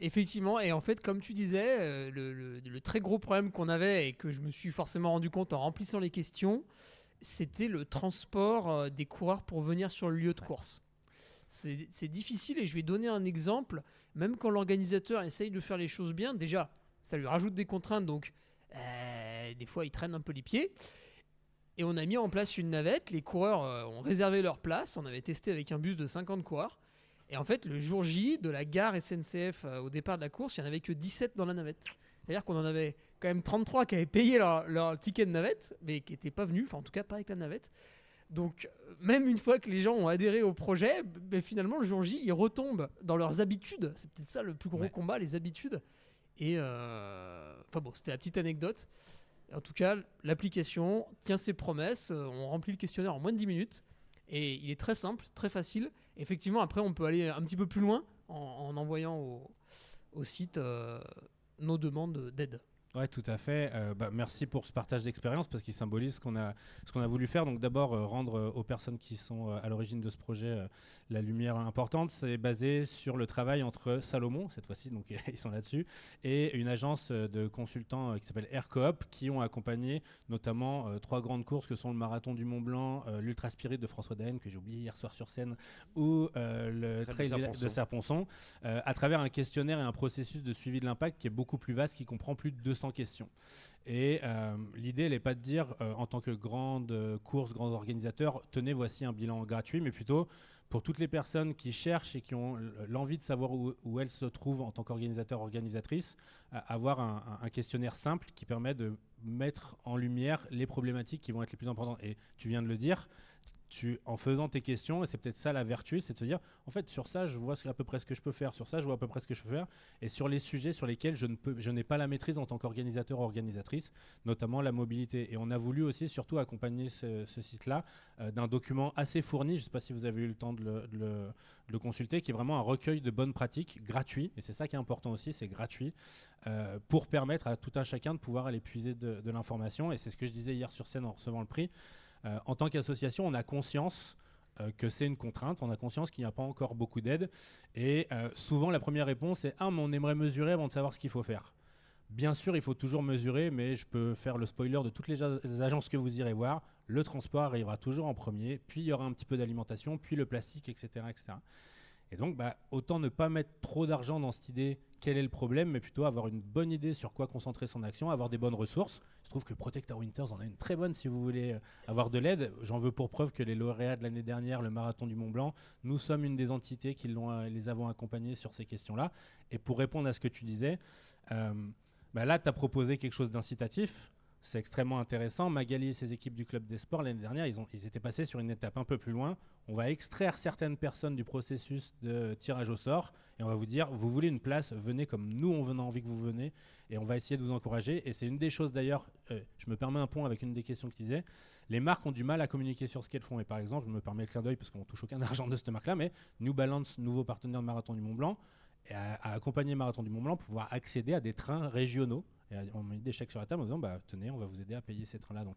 Effectivement. Et en fait, comme tu disais, le très gros problème qu'on avait et que je me suis forcément rendu compte en remplissant les questions, c'était le transport des coureurs pour venir sur le lieu de course. C'est difficile, et je vais donner un exemple. Même quand l'organisateur essaye de faire les choses bien, déjà, ça lui rajoute des contraintes, donc des fois, il traîne un peu les pieds. Et on a mis en place une navette. Les coureurs ont réservé leur place. On avait testé avec un bus de 50 coureurs. Et en fait, le jour J, de la gare SNCF au départ de la course, il n'y en avait que 17 dans la navette. C'est-à-dire qu'on en avait quand même 33 qui avaient payé leur ticket de navette, mais qui n'étaient pas venus, enfin en tout cas pas avec la navette. Donc même une fois que les gens ont adhéré au projet, finalement le jour J, ils retombent dans leurs habitudes. C'est peut-être ça le plus gros combat, les habitudes. Et c'était la petite anecdote. En tout cas, l'application tient ses promesses. On remplit le questionnaire en moins de 10 minutes. Et il est très simple, très facile. Effectivement, après, on peut aller un petit peu plus loin en envoyant au site nos demandes d'aide. Ouais, tout à fait. Merci pour ce partage d'expérience, parce qu'il symbolise ce qu'on a voulu faire. Donc d'abord, rendre aux personnes qui sont à l'origine de ce projet la lumière importante. C'est basé sur le travail entre Salomon, cette fois-ci, donc ils sont là-dessus, et une agence de consultants qui s'appelle AirCoop, qui ont accompagné notamment 3 grandes courses que sont le Marathon du Mont Blanc, l'Ultra Spirit de François Daen, que j'ai oublié hier soir sur scène, ou le Trail de Serponçon, à travers un questionnaire et un processus de suivi de l'impact qui est beaucoup plus vaste, qui comprend plus de 200 questions. Et l'idée, elle n'est pas de dire, en tant que grande course, grands organisateurs, tenez, voici un bilan gratuit, mais plutôt pour toutes les personnes qui cherchent et qui ont l'envie de savoir où elles se trouvent en tant qu'organisateurs, organisatrices, avoir un questionnaire simple qui permet de mettre en lumière les problématiques qui vont être les plus importantes. Et tu viens de le dire, en faisant tes questions, et c'est peut-être ça la vertu, c'est de se dire, en fait, sur ça, je vois à peu près ce que je peux faire, sur ça, je vois à peu près ce que je peux faire, et sur les sujets sur lesquels je n'ai pas la maîtrise en tant qu'organisateur ou organisatrice, notamment la mobilité. Et on a voulu aussi surtout accompagner ce site-là d'un document assez fourni, je ne sais pas si vous avez eu le temps de le consulter, qui est vraiment un recueil de bonnes pratiques gratuit, et c'est ça qui est important aussi, c'est gratuit, pour permettre à tout un chacun de pouvoir aller puiser de l'information. Et c'est ce que je disais hier sur scène en recevant le prix. En tant qu'association, on a conscience que c'est une contrainte, on a conscience qu'il n'y a pas encore beaucoup d'aide. Et souvent, la première réponse est « Ah, mais on aimerait mesurer avant de savoir ce qu'il faut faire ». Bien sûr, il faut toujours mesurer, mais je peux faire le spoiler de toutes les agences que vous irez voir. Le transport arrivera toujours en premier, puis il y aura un petit peu d'alimentation, puis le plastique, etc. etc. Et donc, autant ne pas mettre trop d'argent dans cette idée quel est le problème, mais plutôt avoir une bonne idée sur quoi concentrer son action, avoir des bonnes ressources. Je trouve que Protect Our Winters en a une très bonne si vous voulez avoir de l'aide. J'en veux pour preuve que les lauréats de l'année dernière, le Marathon du Mont Blanc, nous sommes une des entités qui les avons accompagnés sur ces questions-là. Et pour répondre à ce que tu disais, là, tu as proposé quelque chose d'incitatif. C'est extrêmement intéressant. Magali et ses équipes du Club des Sports, l'année dernière, ils étaient passés sur une étape un peu plus loin. On va extraire certaines personnes du processus de tirage au sort et on va vous dire, vous voulez une place, venez comme nous, on a envie que vous venez et on va essayer de vous encourager. Et c'est une des choses d'ailleurs, je me permets un pont avec une des questions que tu disais, les marques ont du mal à communiquer sur ce qu'elles font. Et par exemple, je me permets le clin d'œil parce qu'on ne touche aucun argent de cette marque-là, mais New Balance, nouveau partenaire de Marathon du Mont Blanc, a accompagné Marathon du Mont Blanc pour pouvoir accéder à des trains régionaux. Et on met des chèques sur la table en disant tenez, on va vous aider à payer ces trains-là. Donc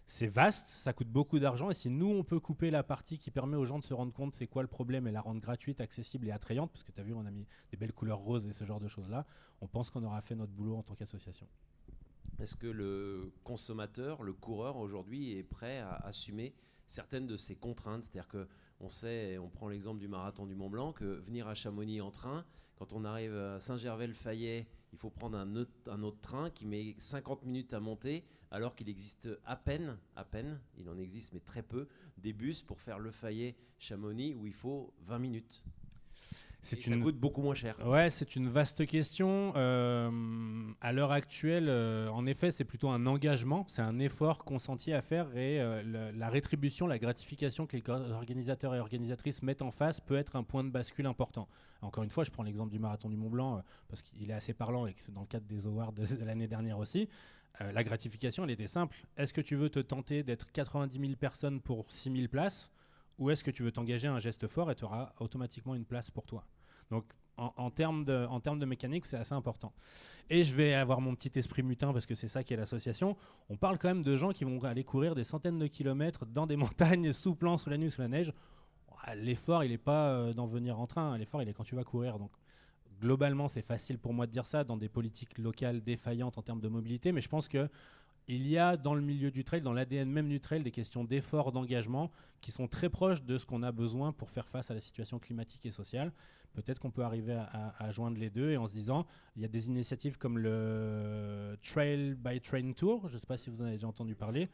c'est vaste, ça coûte beaucoup d'argent. Et si nous, on peut couper la partie qui permet aux gens de se rendre compte c'est quoi le problème et la rendre gratuite, accessible et attrayante, parce que tu as vu, on a mis des belles couleurs roses et ce genre de choses-là, on pense qu'on aura fait notre boulot en tant qu'association. Est-ce que le consommateur, le coureur aujourd'hui est prêt à assumer certaines de ces contraintes? C'est-à-dire qu'on sait, on prend l'exemple du Marathon du Mont Blanc, que venir à Chamonix en train, quand on arrive à Saint-Gervais-le-Fayet, il faut prendre un autre train qui met 50 minutes à monter, alors qu'il existe à peine, il en existe mais très peu, des bus pour faire Le Fayet-Chamonix où il faut 20 minutes. Ça coûte beaucoup moins cher. Ouais, c'est une vaste question. À l'heure actuelle, en effet, c'est plutôt un engagement, c'est un effort consenti à faire et la rétribution, la gratification que les organisateurs et organisatrices mettent en face peut être un point de bascule important. Encore une fois, je prends l'exemple du Marathon du Mont Blanc parce qu'il est assez parlant et que c'est dans le cadre des awards de l'année dernière aussi. La gratification, elle était simple. Est-ce que tu veux te tenter d'être 90 000 personnes pour 6 000 places ou est-ce que tu veux t'engager à un geste fort et tu auras automatiquement une place pour toi? Donc, en termes de mécanique, c'est assez important. Et je vais avoir mon petit esprit mutin parce que c'est ça qui est l'association. On parle quand même de gens qui vont aller courir des centaines de kilomètres dans des montagnes, sous plan, sous la nuit, sous la neige. L'effort, il n'est pas d'en venir en train. L'effort, il est quand tu vas courir. Donc, globalement, c'est facile pour moi de dire ça dans des politiques locales défaillantes en termes de mobilité. Mais je pense que il y a dans le milieu du trail, dans l'ADN même du trail, des questions d'effort, d'engagement qui sont très proches de ce qu'on a besoin pour faire face à la situation climatique et sociale. Peut-être qu'on peut arriver à joindre les deux et en se disant, il y a des initiatives comme le Trail by Train Tour, je ne sais pas si vous en avez déjà entendu parler,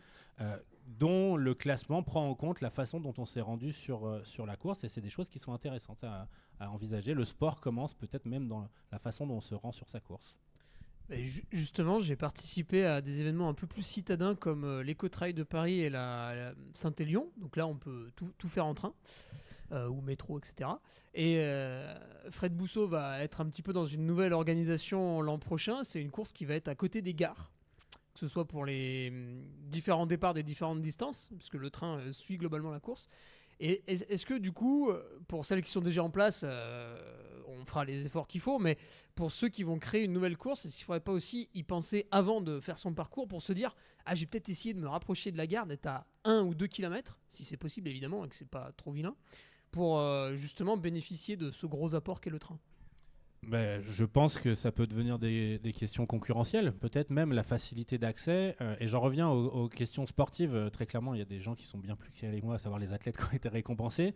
dont le classement prend en compte la façon dont on s'est rendu sur la course et c'est des choses qui sont intéressantes à envisager. Le sport commence peut-être même dans la façon dont on se rend sur sa course. Et justement, j'ai participé à des événements un peu plus citadins comme l'Eco-Trail de Paris et la Saint-Élion. Donc là, on peut tout faire en train ou métro, etc. Et Fred Bousseau va être un petit peu dans une nouvelle organisation l'an prochain. C'est une course qui va être à côté des gares, que ce soit pour les différents départs des différentes distances, puisque le train suit globalement la course. Et est-ce que du coup, pour celles qui sont déjà en place, on fera les efforts qu'il faut, mais pour ceux qui vont créer une nouvelle course, est-ce qu'il ne faudrait pas aussi y penser avant de faire son parcours pour se dire « Ah, j'ai peut-être essayé de me rapprocher de la gare, d'être à 1 ou 2 km, si c'est possible évidemment, et que ce n'est pas trop vilain, pour justement bénéficier de ce gros apport qu'est le train ». Je pense que ça peut devenir des questions concurrentielles, peut-être même la facilité d'accès. Et j'en reviens aux questions sportives. Très clairement, il y a des gens qui sont bien plus calés que moi, à savoir les athlètes qui ont été récompensés.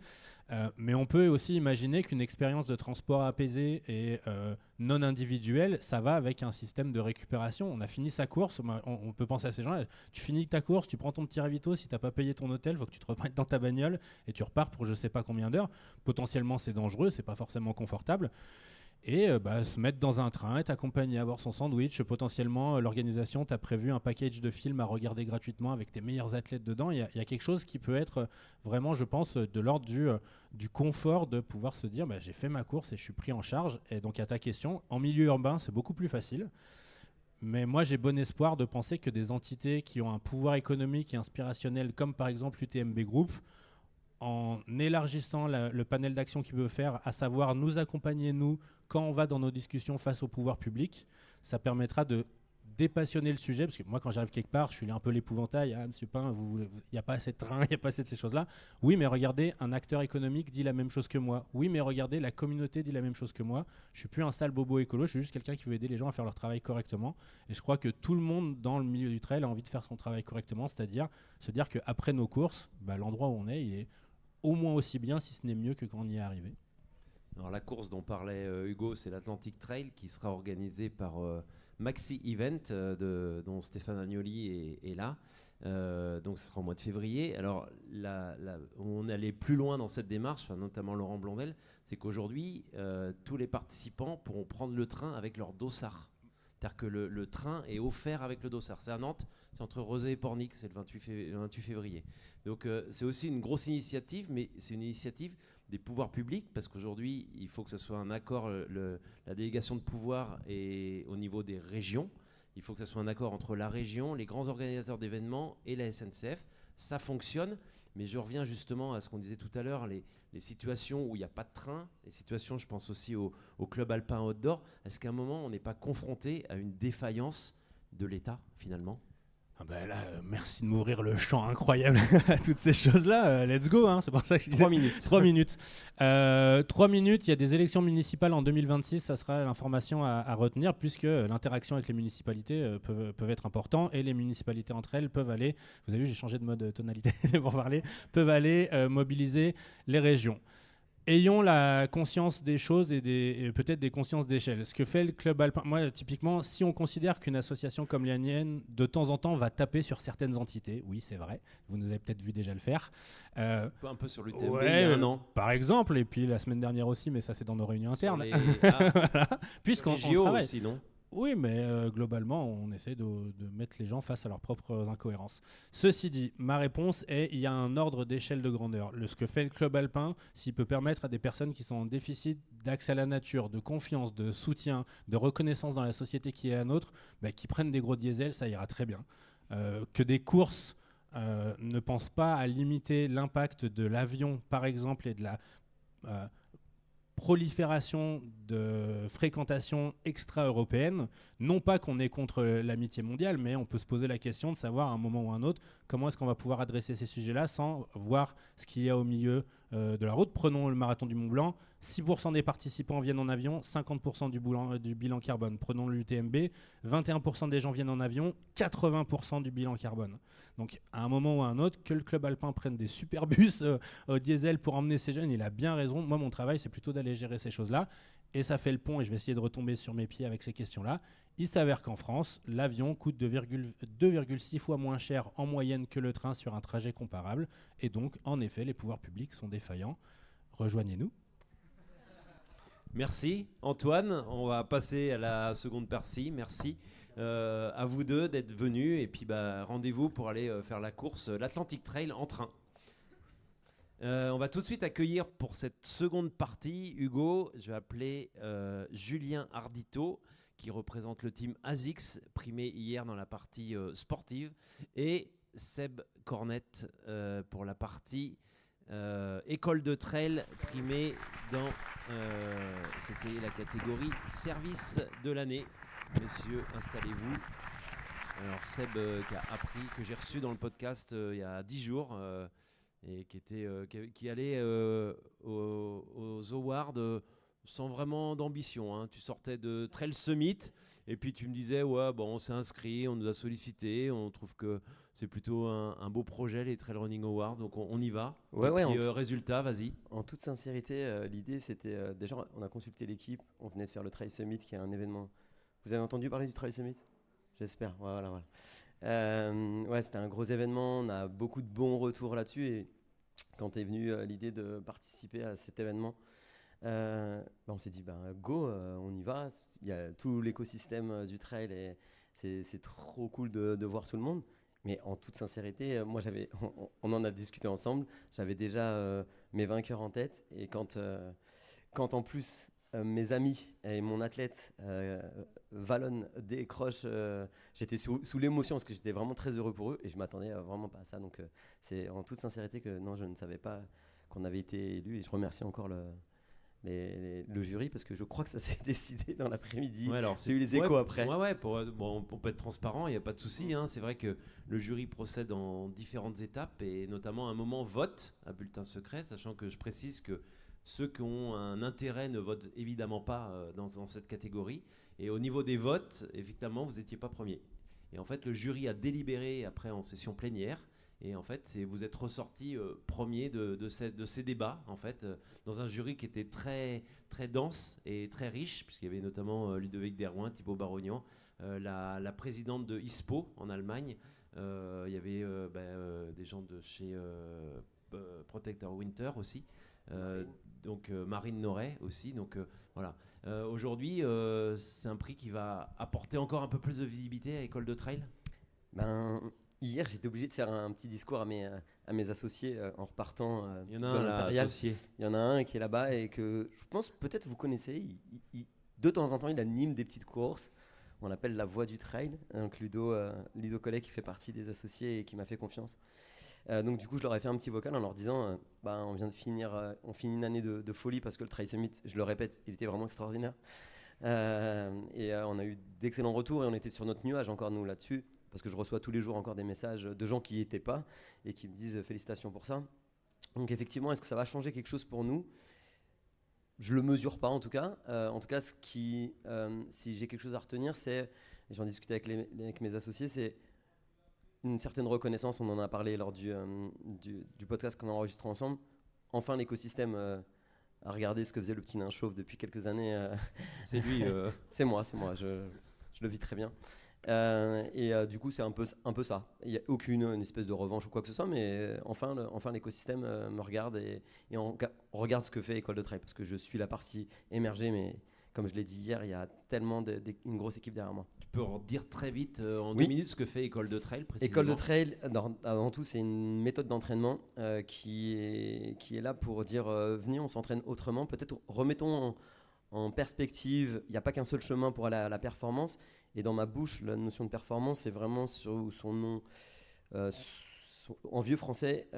Mais on peut aussi imaginer qu'une expérience de transport apaisée et non individuelle, ça va avec un système de récupération. On a fini sa course, on peut penser à ces gens-là. Tu finis ta course, tu prends ton petit ravito, si tu n'as pas payé ton hôtel, il faut que tu te reprennes dans ta bagnole et tu repars pour je ne sais pas combien d'heures. Potentiellement, c'est dangereux, c'est pas forcément confortable. Et se mettre dans un train, être accompagné, avoir son sandwich, potentiellement l'organisation t'a prévu un package de films à regarder gratuitement avec tes meilleurs athlètes dedans. Il y a quelque chose qui peut être vraiment, je pense, de l'ordre du confort de pouvoir se dire j'ai fait ma course et je suis pris en charge. Et donc à ta question, en milieu urbain c'est beaucoup plus facile. Mais moi j'ai bon espoir de penser que des entités qui ont un pouvoir économique et inspirationnel comme par exemple l'UTMB Group, en élargissant le panel d'action qu'ils peuvent faire, à savoir nous accompagner, nous, quand on va dans nos discussions face au pouvoir public, ça permettra dépassionner le sujet, parce que moi quand j'arrive quelque part, je suis un peu l'épouvantail, monsieur Pain, il n'y a pas assez de train, il n'y a pas assez de ces choses-là. Oui, mais regardez, un acteur économique dit la même chose que moi. Oui, mais regardez, la communauté dit la même chose que moi. Je suis plus un sale bobo écolo, je suis juste quelqu'un qui veut aider les gens à faire leur travail correctement. Et je crois que tout le monde dans le milieu du trail a envie de faire son travail correctement, c'est-à-dire se dire qu'après nos courses, l'endroit où on est, il est au moins aussi bien, si ce n'est mieux que quand on y est arrivé. Alors la course dont parlait Hugo, c'est l'Atlantic Trail qui sera organisée par Maxi Event dont Stéphane Agnoli est là. Donc ce sera au mois de février. Alors on est allé plus loin dans cette démarche, notamment Laurent Blondel, c'est qu'aujourd'hui tous les participants pourront prendre le train avec leur dossard. C'est-à-dire que le train est offert avec le dossard. C'est à Nantes, c'est entre Rezé et Pornic, c'est le 28 février. Donc c'est aussi une grosse initiative, mais c'est une initiative des pouvoirs publics, parce qu'aujourd'hui, il faut que ce soit un accord, la délégation de pouvoir et au niveau des régions. Il faut que ce soit un accord entre la région, les grands organisateurs d'événements et la SNCF. Ça fonctionne, mais je reviens justement à ce qu'on disait tout à l'heure, les situations où il n'y a pas de train, les situations, je pense aussi au club alpin outdoor. Est-ce qu'à un moment, on n'est pas confronté à une défaillance de l'État, finalement ? Merci de m'ouvrir le champ incroyable à toutes ces choses-là. Let's go, c'est pour ça que je disais 3 minutes. 3 minutes. 3 minutes, il y a des élections municipales en 2026, ça sera l'information à retenir, puisque l'interaction avec les municipalités peuvent être importantes, et les municipalités entre elles peuvent aller, vous avez vu, j'ai changé de mode tonalité pour parler, peuvent aller mobiliser les régions. Ayons la conscience des choses et peut-être des consciences d'échelle. Ce que fait le club alpin, moi typiquement, si on considère qu'une association comme la mienne, de temps en temps, va taper sur certaines entités, oui c'est vrai, vous nous avez peut-être vu déjà le faire. Un peu sur l'UTMB il y a un an. Par exemple, et puis la semaine dernière aussi, mais ça c'est dans nos réunions internes. Voilà. Puisqu'on JO travaille. aussi, non ? Oui, mais globalement, on essaie de mettre les gens face à leurs propres incohérences. Ceci dit, ma réponse est il y a un ordre d'échelle de grandeur. Ce que fait le club alpin, s'il peut permettre à des personnes qui sont en déficit d'accès à la nature, de confiance, de soutien, de reconnaissance dans la société qui est la nôtre, qui prennent des gros diesels, ça ira très bien. Que des courses ne pensent pas à limiter l'impact de l'avion, par exemple, et de la prolifération de fréquentation extra-européenne. Non pas qu'on est contre l'amitié mondiale, mais on peut se poser la question de savoir à un moment ou à un autre comment est-ce qu'on va pouvoir adresser ces sujets-là sans voir ce qu'il y a au milieu de la route. Prenons le marathon du Mont-Blanc, 6% des participants viennent en avion, 50% du bilan carbone. Prenons l'UTMB, 21% des gens viennent en avion, 80% du bilan carbone. Donc à un moment ou à un autre, que le club alpin prenne des super bus au diesel pour emmener ces jeunes, il a bien raison. Moi, mon travail, c'est plutôt d'aller gérer ces choses-là. Et ça fait le pont, et je vais essayer de retomber sur mes pieds avec ces questions-là. Il s'avère qu'en France, l'avion coûte 2,6 fois moins cher en moyenne que le train sur un trajet comparable. Et donc, en effet, les pouvoirs publics sont défaillants. Rejoignez-nous. Merci Antoine, on va passer à la seconde partie. Merci à vous deux d'être venus, et puis rendez-vous pour aller faire la course, l'Atlantic Trail en train. On va tout de suite accueillir pour cette seconde partie, Hugo, je vais appeler Julien Ardito, qui représente le team ASICS, primé hier dans la partie sportive, et Seb Cornette pour la partie école de trail, primé dans c'était la catégorie service de l'année. Messieurs, installez-vous. Alors Seb que j'ai reçu dans le podcast il y a 10 jours et qui allait aux awards sans vraiment d'ambition. Tu sortais de Trail Summit et puis tu me disais on s'est inscrit, on nous a sollicité, on trouve que c'est plutôt un beau projet, les Trail Running Awards, donc on y va. Résultat, vas-y. En toute sincérité, l'idée c'était déjà on a consulté l'équipe, on venait de faire le Trail Summit qui est un événement. Vous avez entendu parler du Trail Summit ? J'espère, voilà. C'était un gros événement, on a beaucoup de bons retours là-dessus, et quand est venue l'idée de participer à cet événement, on s'est dit go, on y va. Il y a tout l'écosystème du trail et c'est trop cool de voir tout le monde. Mais en toute sincérité, moi on en a discuté ensemble, j'avais déjà mes vainqueurs en tête, et quand en plus mes amis et mon athlète Valon décrochent, j'étais sous l'émotion parce que j'étais vraiment très heureux pour eux et je m'attendais vraiment pas à ça. Donc c'est en toute sincérité que non, je ne savais pas qu'on avait été élu, et je remercie encore le jury, parce que je crois que ça s'est décidé dans l'après-midi. Ouais, alors, J'ai eu les échos après. Bon, on peut être transparent, il n'y a pas de souci. Hein. C'est vrai que le jury procède en différentes étapes et notamment un moment vote à bulletin secret, sachant que je précise que ceux qui ont un intérêt ne votent évidemment pas dans cette catégorie. Et au niveau des votes, effectivement, vous n'étiez pas premier. Et en fait, le jury a délibéré après en session plénière. Et en fait, vous êtes ressorti premier de ces débats, en fait, dans un jury qui était très, très dense et très riche, puisqu'il y avait notamment Ludovic Derouin, Thibaut Barognan, la présidente de ISPO en Allemagne. Il y avait des gens de chez Protector Winter aussi. Donc Marine Noret aussi. Donc voilà. Aujourd'hui, c'est un prix qui va apporter encore un peu plus de visibilité à École de Trail. Hier, j'étais obligé de faire un petit discours à mes associés en repartant Il y en a de un là, l'Impérial. associé. Il y en a un qui est là-bas et que je pense peut-être vous connaissez. De temps en temps, il anime des petites courses. On l'appelle la voix du trail. Donc Ludo Collet qui fait partie des associés et qui m'a fait confiance. Donc du coup, je leur ai fait un petit vocal en leur disant on vient de finir, on finit une année de folie parce que le Trail Summit, je le répète, il était vraiment extraordinaire. On a eu d'excellents retours et on était sur notre nuage encore nous là-dessus. Parce que je reçois tous les jours encore des messages de gens qui n'y étaient pas et qui me disent félicitations pour ça. Donc effectivement, est-ce que ça va changer quelque chose pour nous ? Je ne le mesure pas en tout cas. Si j'ai quelque chose à retenir, c'est, et j'en discutais avec mes associés, c'est une certaine reconnaissance. On en a parlé lors du podcast qu'on a enregistré ensemble. Enfin, l'écosystème a regardé ce que faisait le petit nain chauve depuis quelques années. C'est lui. C'est moi. Je le vis très bien. Du coup, c'est un peu ça. Il n'y a aucune espèce de revanche ou quoi que ce soit, mais enfin l'écosystème me regarde et on regarde ce que fait École de Trail, parce que je suis la partie émergée, mais comme je l'ai dit hier, il y a tellement une grosse équipe derrière moi. Tu peux redire très vite, en 2 minutes, ce que fait École de Trail, précisément. École de Trail, avant tout, c'est une méthode d'entraînement qui est là pour dire venez, on s'entraîne autrement. Peut-être remettons en perspective, il n'y a pas qu'un seul chemin pour aller à la performance. Et dans ma bouche, la notion de performance, c'est vraiment sur son nom. En vieux français,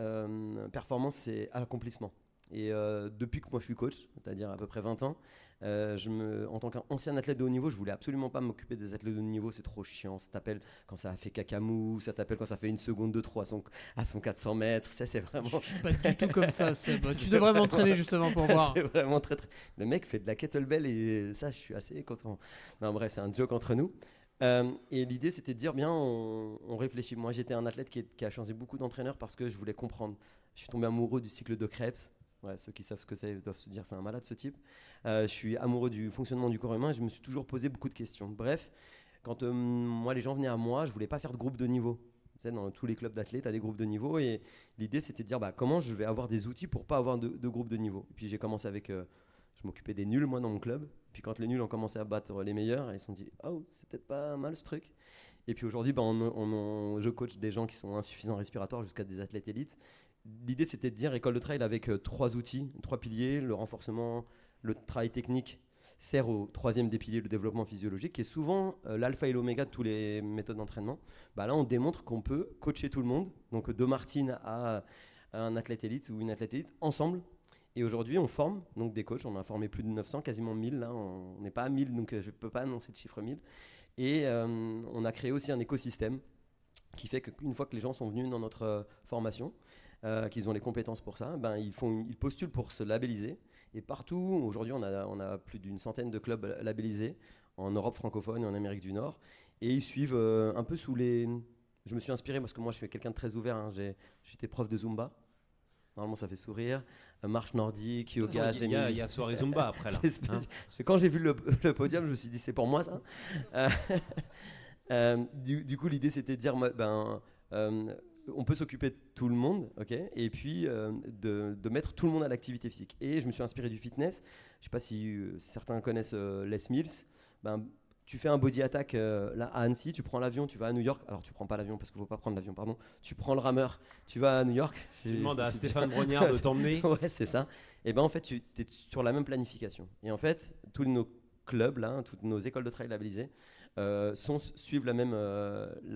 performance, c'est accomplissement. Et depuis que moi je suis coach, c'est-à-dire à peu près 20 ans, en tant qu'ancien athlète de haut niveau, je voulais absolument pas m'occuper des athlètes de haut niveau, c'est trop chiant. Ça t'appelle quand ça a fait cacamou, ça t'appelle quand ça fait 1 seconde de trop à son 400 mètres. Ça, c'est vraiment. Je suis pas du tout comme ça. Tu devrais m'entraîner justement pour voir. C'est vraiment très. Le mec fait de la kettlebell et ça, je suis assez content. Non, bref, c'est un joke entre nous. Et l'idée, c'était de dire bien, on réfléchit. Moi, j'étais un athlète qui a changé beaucoup d'entraîneurs parce que je voulais comprendre. Je suis tombé amoureux du cycle de Krebs. Ouais, ceux qui savent ce que c'est doivent se dire c'est un malade ce type. Je suis amoureux du fonctionnement du corps humain et je me suis toujours posé beaucoup de questions. Bref, quand moi les gens venaient à moi, je voulais pas faire de groupe de niveau. Tu sais, dans tous les clubs d'athlètes, tu as des groupes de niveau et l'idée c'était de dire comment je vais avoir des outils pour pas avoir de groupe de niveau. Et puis j'ai commencé avec, je m'occupais des nuls moi dans mon club. Puis quand les nuls ont commencé à battre les meilleurs, ils se sont dit oh c'est peut-être pas mal ce truc. Et puis aujourd'hui, je coach des gens qui sont insuffisants respiratoires jusqu'à des athlètes élites. L'idée, c'était de dire École de Trail avec 3 outils, 3 piliers, le renforcement, le travail technique sert au 3e des piliers, le développement physiologique, qui est souvent l'alpha et l'oméga de toutes les méthodes d'entraînement. Là, on démontre qu'on peut coacher tout le monde, donc de Martine à un athlète élite ou une athlète élite, ensemble. Et aujourd'hui, on forme donc des coachs, on a formé plus de 900, quasiment 1000, là, on n'est pas à 1000, donc je ne peux pas annoncer le chiffre 1000. Et on a créé aussi un écosystème qui fait qu'une fois que les gens sont venus dans notre formation, qu'ils ont les compétences pour ça, ils postulent pour se labelliser. Et partout, aujourd'hui, on a plus d'une centaine de clubs labellisés en Europe francophone et en Amérique du Nord. Et ils suivent un peu sous les... Je me suis inspiré parce que moi, je suis quelqu'un de très ouvert. Hein. J'étais prof de Zumba. Normalement, ça fait sourire. Marche nordique, yoga, il y a soirée Zumba après là. Quand j'ai vu le podium, je me suis dit, c'est pour moi ça. Du coup, l'idée, c'était de dire... on peut s'occuper de tout le monde, et puis de mettre tout le monde à l'activité physique. Et je me suis inspiré du fitness. Je ne sais pas si certains connaissent Les Mills. Tu fais un body attack là à Annecy, tu prends l'avion, tu vas à New York. Alors tu prends pas l'avion parce qu'il ne faut pas prendre l'avion, pardon. Tu prends le rameur, tu vas à New York. Tu demandes à Stéphane Brognard de t'emmener. Ouais, c'est ça. Et en fait, tu es sur la même planification. Et en fait, tous nos clubs, là, toutes nos écoles de trail labellisées suivent la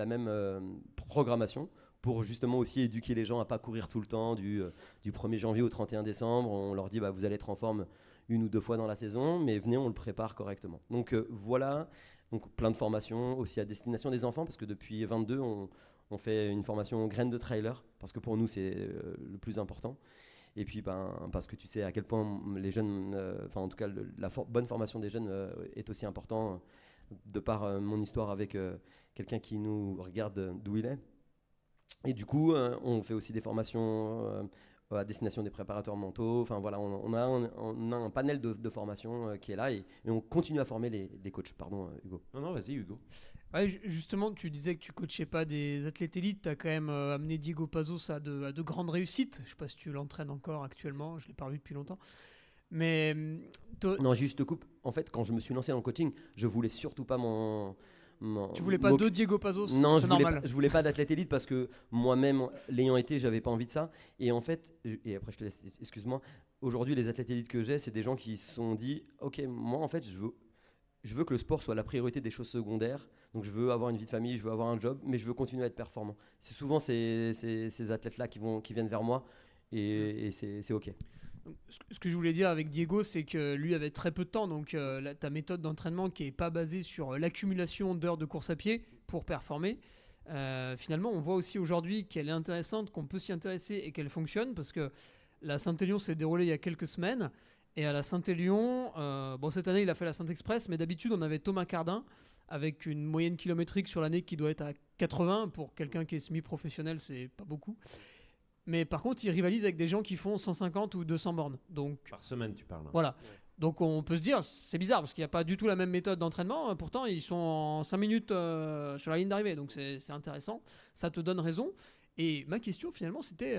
même programmation, pour justement aussi éduquer les gens à ne pas courir tout le temps du 1er janvier au 31 décembre. On leur dit vous allez être en forme 1 ou 2 fois dans la saison, mais venez, on le prépare correctement. Donc voilà, donc plein de formations aussi à destination des enfants, parce que depuis 22, on fait une formation graines de trailer, parce que pour nous, c'est le plus important. Et puis, parce que tu sais à quel point les jeunes, en tout cas, bonne formation des jeunes est aussi important, de par mon histoire avec quelqu'un qui nous regarde d'où il est. Et du coup, on fait aussi des formations à destination des préparateurs mentaux. Enfin voilà, on a un panel de formations qui est là et on continue à former les coachs. Pardon, Hugo. Non, vas-y, Hugo. Ouais, justement, tu disais que tu coachais pas des athlètes élites. Tu as quand même amené Diego Pazos à de grandes réussites. Je sais pas si tu l'entraînes encore actuellement. Je l'ai pas vu depuis longtemps. Mais non, juste je te coupe. En fait, quand je me suis lancé dans le coaching, je voulais surtout pas tu voulais pas de Diego Pazos? Non, c'est normal. Je voulais pas d'athlète élite parce que moi-même, l'ayant été, j'avais pas envie de ça. Et en fait, et après je te laisse, excuse-moi, aujourd'hui les athlètes élites que j'ai, c'est des gens qui se sont dit, ok, moi en fait, je veux que le sport soit la priorité des choses secondaires. Donc je veux avoir une vie de famille, je veux avoir un job, mais je veux continuer à être performant. C'est souvent ces athlètes-là qui viennent vers moi et c'est ok. Ce que je voulais dire avec Diego, c'est que lui avait très peu de temps, donc ta méthode d'entraînement qui n'est pas basée sur l'accumulation d'heures de course à pied pour performer, finalement on voit aussi aujourd'hui qu'elle est intéressante, qu'on peut s'y intéresser et qu'elle fonctionne, parce que la Saint-Élion s'est déroulée il y a quelques semaines, et à la Saint-Élion, cette année il a fait la Saint-Express, mais d'habitude on avait Thomas Cardin, avec une moyenne kilométrique sur l'année qui doit être à 80, pour quelqu'un qui est semi-professionnel c'est pas beaucoup. Mais par contre, ils rivalisent avec des gens qui font 150 ou 200 bornes. Donc, par semaine, tu parles. Voilà. Ouais. Donc, on peut se dire, c'est bizarre parce qu'il n'y a pas du tout la même méthode d'entraînement. Pourtant, ils sont en 5 minutes sur la ligne d'arrivée. Donc, c'est intéressant. Ça te donne raison. Et ma question, finalement, c'était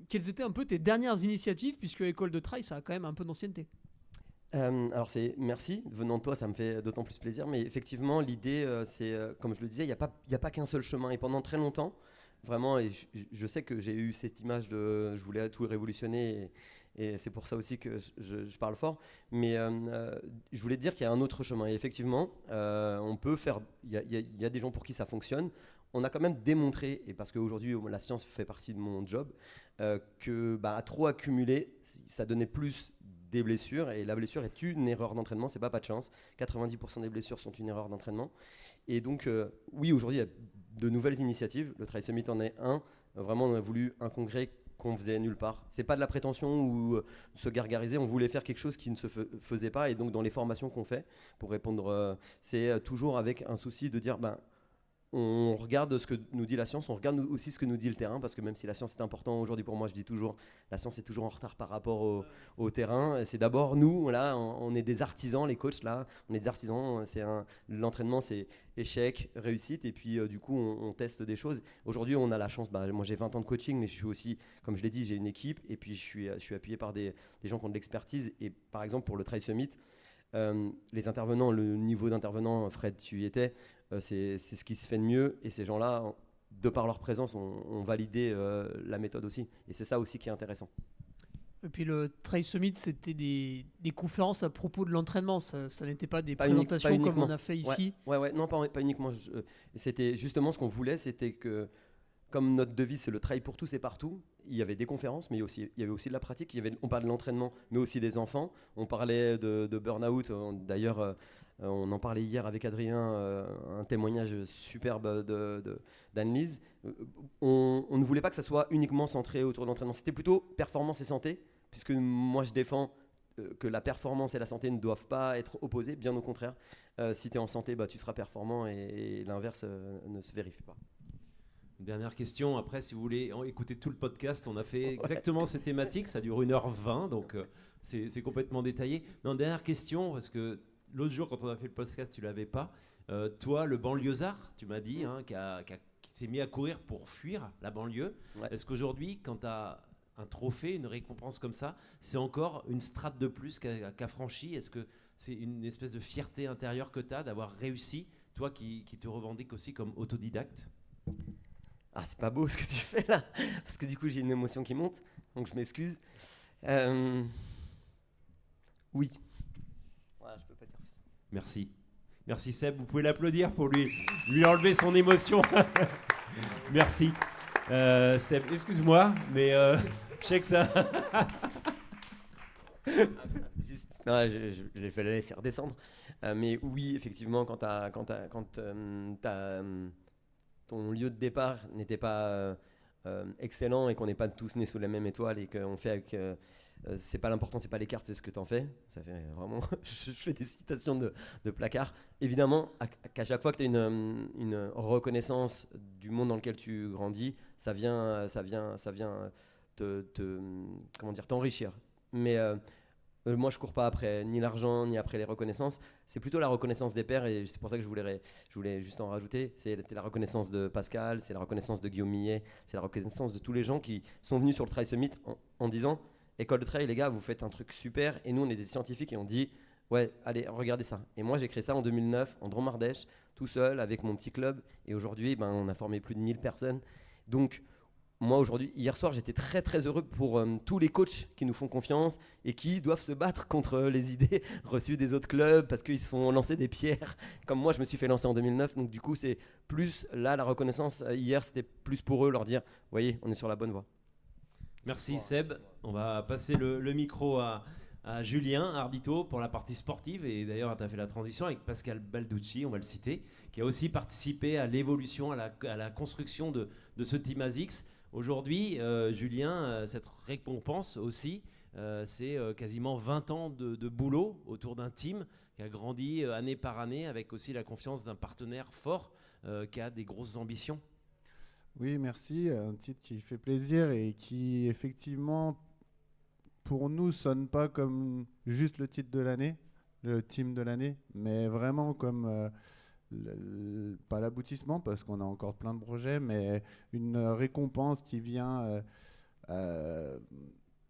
quelles étaient un peu tes dernières initiatives, puisque École de Trail, ça a quand même un peu d'ancienneté. Alors, merci. Venant de toi, ça me fait d'autant plus plaisir. Mais effectivement, l'idée, c'est, comme je le disais, il n'y a pas qu'un seul chemin. Et pendant très longtemps, vraiment, et je sais que j'ai eu cette image de je voulais tout révolutionner et c'est pour ça aussi que je parle fort, mais je voulais te dire qu'il y a un autre chemin et effectivement on peut faire, il y a des gens pour qui ça fonctionne. On a quand même démontré, et parce qu'aujourd'hui la science fait partie de mon job, que à trop accumuler ça donnait plus des blessures, et la blessure est une erreur d'entraînement, c'est pas de chance. 90% des blessures sont une erreur d'entraînement. Et donc oui, aujourd'hui il y a de nouvelles initiatives, le Trail Summit en est un. Vraiment, on a voulu un congrès qu'on faisait nulle part. C'est pas de la prétention ou se gargariser, on voulait faire quelque chose qui ne se faisait pas, et donc dans les formations qu'on fait, pour répondre, c'est toujours avec un souci de dire, on regarde ce que nous dit la science, on regarde aussi ce que nous dit le terrain, parce que même si la science est importante aujourd'hui pour moi, je dis toujours, la science est toujours en retard par rapport au terrain. C'est d'abord nous, là, on est des artisans, les coachs, là, on est des artisans. L'entraînement, c'est échec, réussite, et puis du coup, on teste des choses. Aujourd'hui, on a la chance, moi j'ai 20 ans de coaching, mais je suis aussi, comme je l'ai dit, j'ai une équipe, et puis je suis appuyé par des gens qui ont de l'expertise. Et par exemple, pour le Trail Summit, les intervenants, le niveau d'intervenant, Fred, tu y étais, c'est ce qui se fait de mieux, et ces gens-là, de par leur présence, ont validé la méthode aussi, et c'est ça aussi qui est intéressant. Et puis le Trail Summit, c'était des conférences à propos de l'entraînement, ça n'était pas des présentations comme on a fait ici. Ouais, non, pas uniquement. C'était justement ce qu'on voulait, c'était que, comme notre devise c'est le trail pour tous et partout, il y avait des conférences, mais il y avait aussi de la pratique. On parlait de l'entraînement, mais aussi des enfants. On parlait de burn-out. D'ailleurs, on en parlait hier avec Adrien, un témoignage superbe d'Anne-Lise. On ne voulait pas que ça soit uniquement centré autour de l'entraînement. C'était plutôt performance et santé, puisque moi je défends que la performance et la santé ne doivent pas être opposées, bien au contraire. Si tu es en santé, tu seras performant, et l'inverse ne se vérifie pas. Dernière question, après si vous voulez écouter tout le podcast, on a fait exactement ces thématiques, ça dure 1h20, donc c'est complètement détaillé. Non, dernière question, parce que l'autre jour quand on a fait le podcast, tu l'avais pas. Toi, le banlieusard, tu m'as dit, qui s'est mis à courir pour fuir la banlieue. Ouais. Est-ce qu'aujourd'hui, quand tu as un trophée, une récompense comme ça, c'est encore une strate de plus qu'a franchi? Est-ce que c'est une espèce de fierté intérieure que tu as d'avoir réussi, toi qui te revendiques aussi comme autodidacte? Ah, c'est pas beau ce que tu fais là, parce que du coup j'ai une émotion qui monte, donc je m'excuse. Oui. Voilà, je peux pas dire plus. Merci Seb, vous pouvez l'applaudir pour lui enlever son émotion. Merci. Seb, excuse-moi, mais je sais que ça... Non, je vais la laisser redescendre. Mais oui, effectivement, quand ton lieu de départ n'était pas excellent et qu'on n'est pas tous nés sous la même étoile et qu'on fait avec. C'est pas l'important, c'est pas les cartes, c'est ce que tu en fais. Ça fait vraiment. Je fais des citations de placard. Évidemment, qu'à chaque fois que tu as une reconnaissance du monde dans lequel tu grandis, ça vient comment dire, t'enrichir. Mais moi, je cours pas après ni l'argent ni après les reconnaissances. C'est plutôt la reconnaissance des pairs et c'est pour ça que je voulais juste en rajouter. C'est la reconnaissance de Pascal, c'est la reconnaissance de Guillaume Millet, c'est la reconnaissance de tous les gens qui sont venus sur le Trail Summit en disant École de trail, les gars, vous faites un truc super. Et nous, on est des scientifiques et on dit ouais, allez, regardez ça. Et moi, j'ai créé ça en 2009 en Drôme-Ardèche, tout seul avec mon petit club. Et aujourd'hui, on a formé plus de 1000 personnes. Donc moi aujourd'hui, hier soir, j'étais très très heureux pour tous les coachs qui nous font confiance et qui doivent se battre contre les idées reçues des autres clubs parce qu'ils se font lancer des pierres, comme moi je me suis fait lancer en 2009. Donc du coup, c'est plus là la reconnaissance. Hier, c'était plus pour eux leur dire, voyez, on est sur la bonne voie. Merci Seb. On va passer le micro à Julien Ardito pour la partie sportive. Et d'ailleurs, tu as fait la transition avec Pascal Balducci, on va le citer, qui a aussi participé à l'évolution, à la construction de ce Team ASICS. Aujourd'hui, Julien, cette récompense aussi, c'est quasiment 20 ans de boulot autour d'un team qui a grandi année par année avec aussi la confiance d'un partenaire fort qui a des grosses ambitions. Oui, merci. Un titre qui fait plaisir et qui, effectivement, pour nous, sonne pas comme juste le titre de l'année, le team de l'année, mais vraiment comme, pas l'aboutissement, parce qu'on a encore plein de projets, mais une récompense qui vient...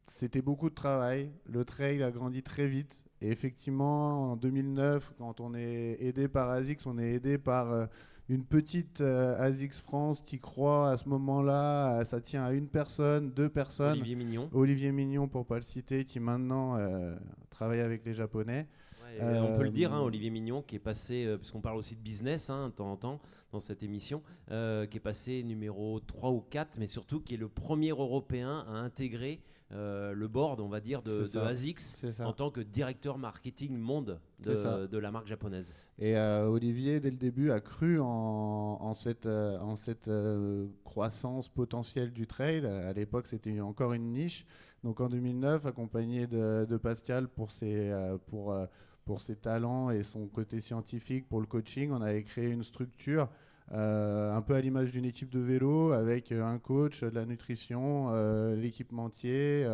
c'était beaucoup de travail. Le trail a grandi très vite. Et effectivement, en 2009, quand on est aidé par ASICS, on est aidé par... une petite ASICS France qui croit à ce moment-là, ça tient à une personne, 2 personnes. Olivier Mignon, pour ne pas le citer, qui maintenant travaille avec les Japonais. Ouais, on peut le dire, Olivier Mignon, qui est passé, puisqu'on parle aussi de business de temps en temps dans cette émission, qui est passé numéro 3 ou 4, mais surtout qui est le premier Européen à intégrer le board, on va dire, de ASICS en tant que directeur marketing monde de la marque japonaise. Et Olivier, dès le début, a cru en cette croissance potentielle du trail. À l'époque, c'était encore une niche. Donc en 2009, accompagné de Pascal pour ses talents et son côté scientifique pour le coaching, on avait créé une structure un peu à l'image d'une équipe de vélo avec un coach, de la nutrition, l'équipementier,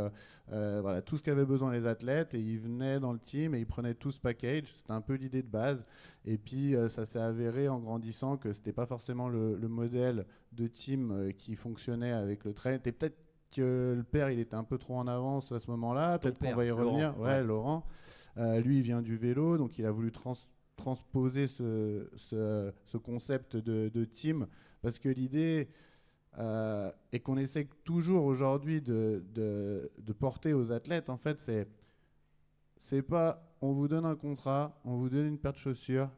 voilà, tout ce qu'avaient besoin les athlètes, et ils venaient dans le team et ils prenaient tout ce package. C'était un peu l'idée de base, et puis ça s'est avéré en grandissant que c'était pas forcément le modèle de team qui fonctionnait avec le trail. Et peut-être que le père il était un peu trop en avance à ce moment-là, peut-être qu'on va y revenir. Laurent, lui il vient du vélo, donc il a voulu transposer ce concept de team, parce que l'idée est qu'on essaie toujours aujourd'hui de porter aux athlètes, en fait, c'est pas on vous donne un contrat, on vous donne une paire de chaussures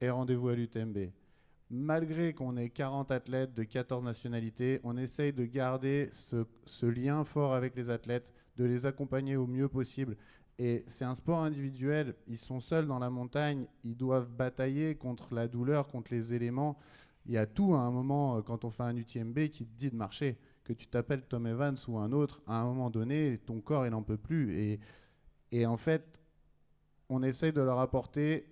et rendez-vous à l'UTMB. Malgré qu'on ait 40 athlètes de 14 nationalités, on essaye de garder ce lien fort avec les athlètes, de les accompagner au mieux possible. Et c'est un sport individuel, ils sont seuls dans la montagne, ils doivent batailler contre la douleur, contre les éléments. Il y a tout à un moment, quand on fait un UTMB, qui te dit de marcher. Que tu t'appelles Tom Evans ou un autre, à un moment donné, ton corps, il n'en peut plus. Et en fait, on essaye de leur apporter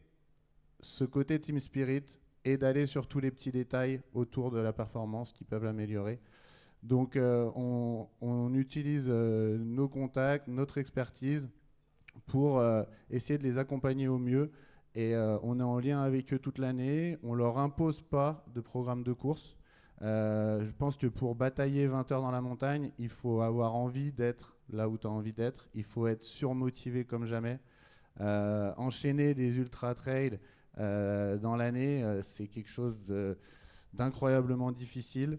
ce côté team spirit et d'aller sur tous les petits détails autour de la performance qui peuvent l'améliorer. Donc, on utilise nos contacts, notre expertise, pour essayer de les accompagner au mieux, et on est en lien avec eux toute l'année. On leur impose pas de programme de course. Je pense que pour batailler 20 heures dans la montagne, il faut avoir envie d'être là où tu as envie d'être, il faut être surmotivé comme jamais. Enchaîner des ultra trails dans l'année, c'est quelque chose d'incroyablement difficile.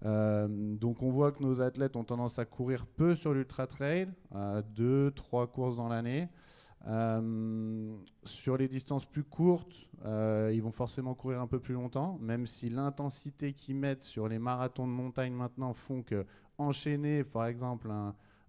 Donc on voit que nos athlètes ont tendance à courir peu sur l'ultra trail, 2-3 courses dans l'année. Sur les distances plus courtes, ils vont forcément courir un peu plus longtemps, même si l'intensité qu'ils mettent sur les marathons de montagne maintenant font que enchaîner par exemple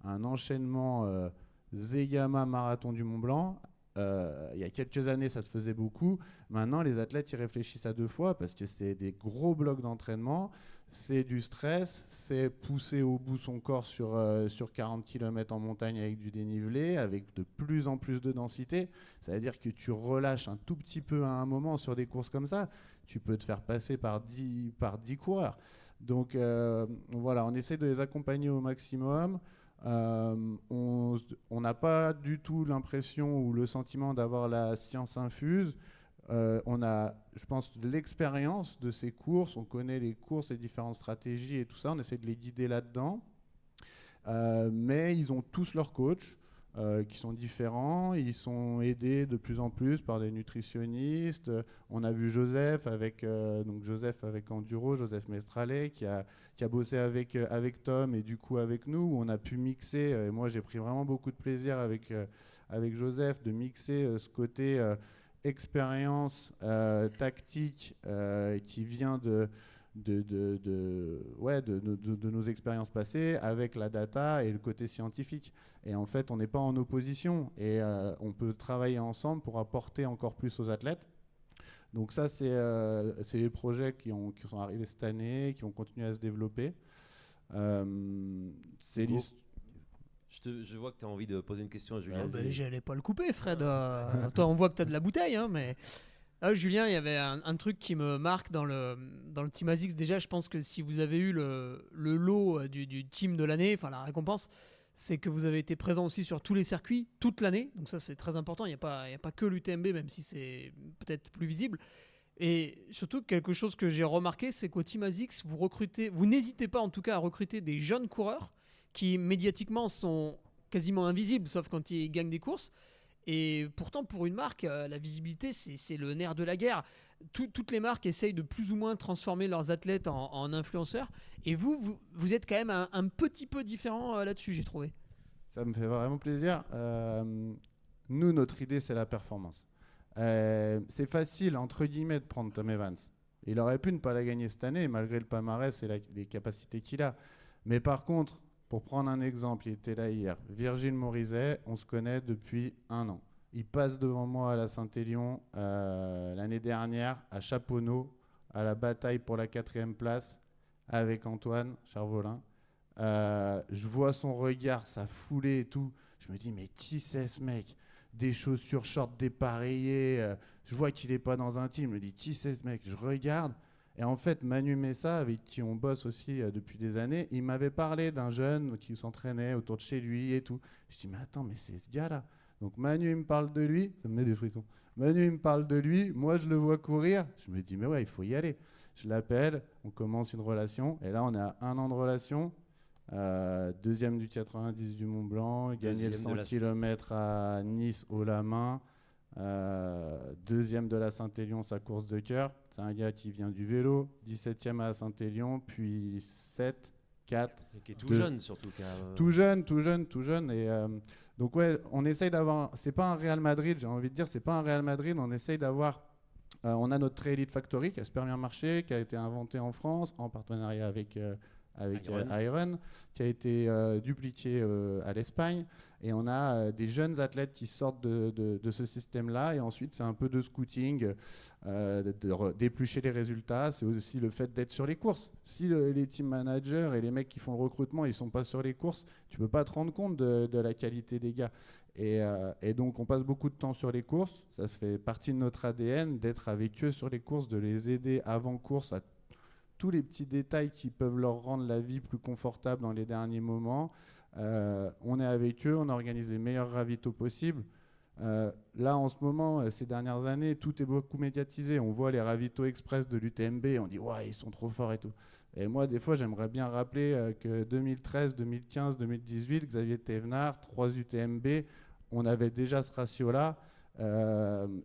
un enchaînement Zegama Marathon du Mont Blanc. Il y a quelques années, ça se faisait beaucoup. Maintenant, les athlètes y réfléchissent à 2 fois parce que c'est des gros blocs d'entraînement, c'est du stress, c'est pousser au bout son corps sur 40 km en montagne avec du dénivelé, avec de plus en plus de densité. Ça veut dire que tu relâches un tout petit peu à un moment sur des courses comme ça, tu peux te faire passer par 10 coureurs. Donc voilà, on essaie de les accompagner au maximum. On n'a pas du tout l'impression ou le sentiment d'avoir la science infuse. On a, je pense, l'expérience de ces courses. On connaît les courses, les différentes stratégies et tout ça. On essaie de les guider là-dedans. Mais ils ont tous leurs coachs qui sont différents. Ils sont aidés de plus en plus par des nutritionnistes. On a vu Joseph avec Enduro, Joseph Mestralet, qui a bossé avec Tom et du coup avec nous, où on a pu mixer. Moi, j'ai pris vraiment beaucoup de plaisir avec Joseph de mixer ce côté expérience tactique qui vient de nos expériences passées avec la data et le côté scientifique. Et en fait, on n'est pas en opposition et on peut travailler ensemble pour apporter encore plus aux athlètes. Donc ça, c'est les projets qui sont arrivés cette année, qui vont continuer à se développer. Je vois que tu as envie de poser une question à Julien. J'allais pas le couper, Fred. Toi, on voit que tu as de la bouteille, hein, mais... Julien, il y avait un truc qui me marque dans le Team ASICS. Déjà, je pense que si vous avez eu le lot du team de l'année, enfin la récompense, c'est que vous avez été présent aussi sur tous les circuits toute l'année. Donc ça, c'est très important. Il n'y a pas que l'UTMB, même si c'est peut-être plus visible. Et surtout, quelque chose que j'ai remarqué, c'est qu'au Team ASICS, vous n'hésitez pas en tout cas à recruter des jeunes coureurs qui médiatiquement sont quasiment invisibles, sauf quand ils gagnent des courses. Et pourtant, pour une marque, la visibilité, c'est le nerf de la guerre. Toutes les marques essayent de plus ou moins transformer leurs athlètes en influenceurs. Et vous êtes quand même un petit peu différent là-dessus, j'ai trouvé. Ça me fait vraiment plaisir. Nous, notre idée, c'est la performance. C'est facile, entre guillemets, de prendre Tom Evans. Il aurait pu ne pas la gagner cette année, malgré le palmarès et les capacités qu'il a. Mais par contre, pour prendre un exemple, il était là hier. Virgile Morizet, on se connaît depuis 1 an. Il passe devant moi à la Saint-Élion l'année dernière, à Chaponneau, à la bataille pour la 4e place avec Antoine Charvolin. Je vois son regard, sa foulée et tout. Je me dis, mais qui c'est ce mec? Des chaussures short dépareillées. Je vois qu'il n'est pas dans un team. Je me dis, qui c'est ce mec? Je regarde. Et en fait, Manu Messa, avec qui on bosse aussi depuis des années, il m'avait parlé d'un jeune qui s'entraînait autour de chez lui et tout. Je dis, mais attends, mais c'est ce gars-là. Donc Manu, il me parle de lui. Ça me met des frissons. Manu, il me parle de lui. Moi, je le vois courir. Je me dis, mais ouais, il faut y aller. Je l'appelle. On commence une relation. Et là, on est à 1 an de relation. 2e du 90 du Mont Blanc. Gagné le 100 km à Nice haut la main. 2e de la Saint-Élion, sa course de cœur. C'est un gars qui vient du vélo, 17e à Saint-Élion, puis 7, 4. Et qui est tout jeune surtout. Tout jeune. Et donc ouais, on essaye d'avoir. C'est pas un Real Madrid, j'ai envie de dire, c'est pas un Real Madrid. On essaye d'avoir. On a notre Trail Elite Factory qui a super bien marché, qui a été inventé en France en partenariat avec Iron, qui a été dupliqué à l'Espagne. Et on a des jeunes athlètes qui sortent de ce système-là. Et ensuite, c'est un peu de scouting, d'éplucher les résultats. C'est aussi le fait d'être sur les courses. Si les team managers et les mecs qui font le recrutement, ils ne sont pas sur les courses, tu ne peux pas te rendre compte de la qualité des gars. Et donc, on passe beaucoup de temps sur les courses. Ça fait partie de notre ADN d'être avec eux sur les courses, de les aider avant course à tous les petits détails qui peuvent leur rendre la vie plus confortable dans les derniers moments. On est avec eux, on organise les meilleurs ravitaux possibles. Là, en ce moment, ces dernières années, tout est beaucoup médiatisé. On voit les ravitaux express de l'UTMB, on dit « ouais, ils sont trop forts et tout ». Et moi, des fois, j'aimerais bien rappeler que 2013, 2015, 2018, Xavier Thévenard, 3 UTMB, on avait déjà ce ratio-là.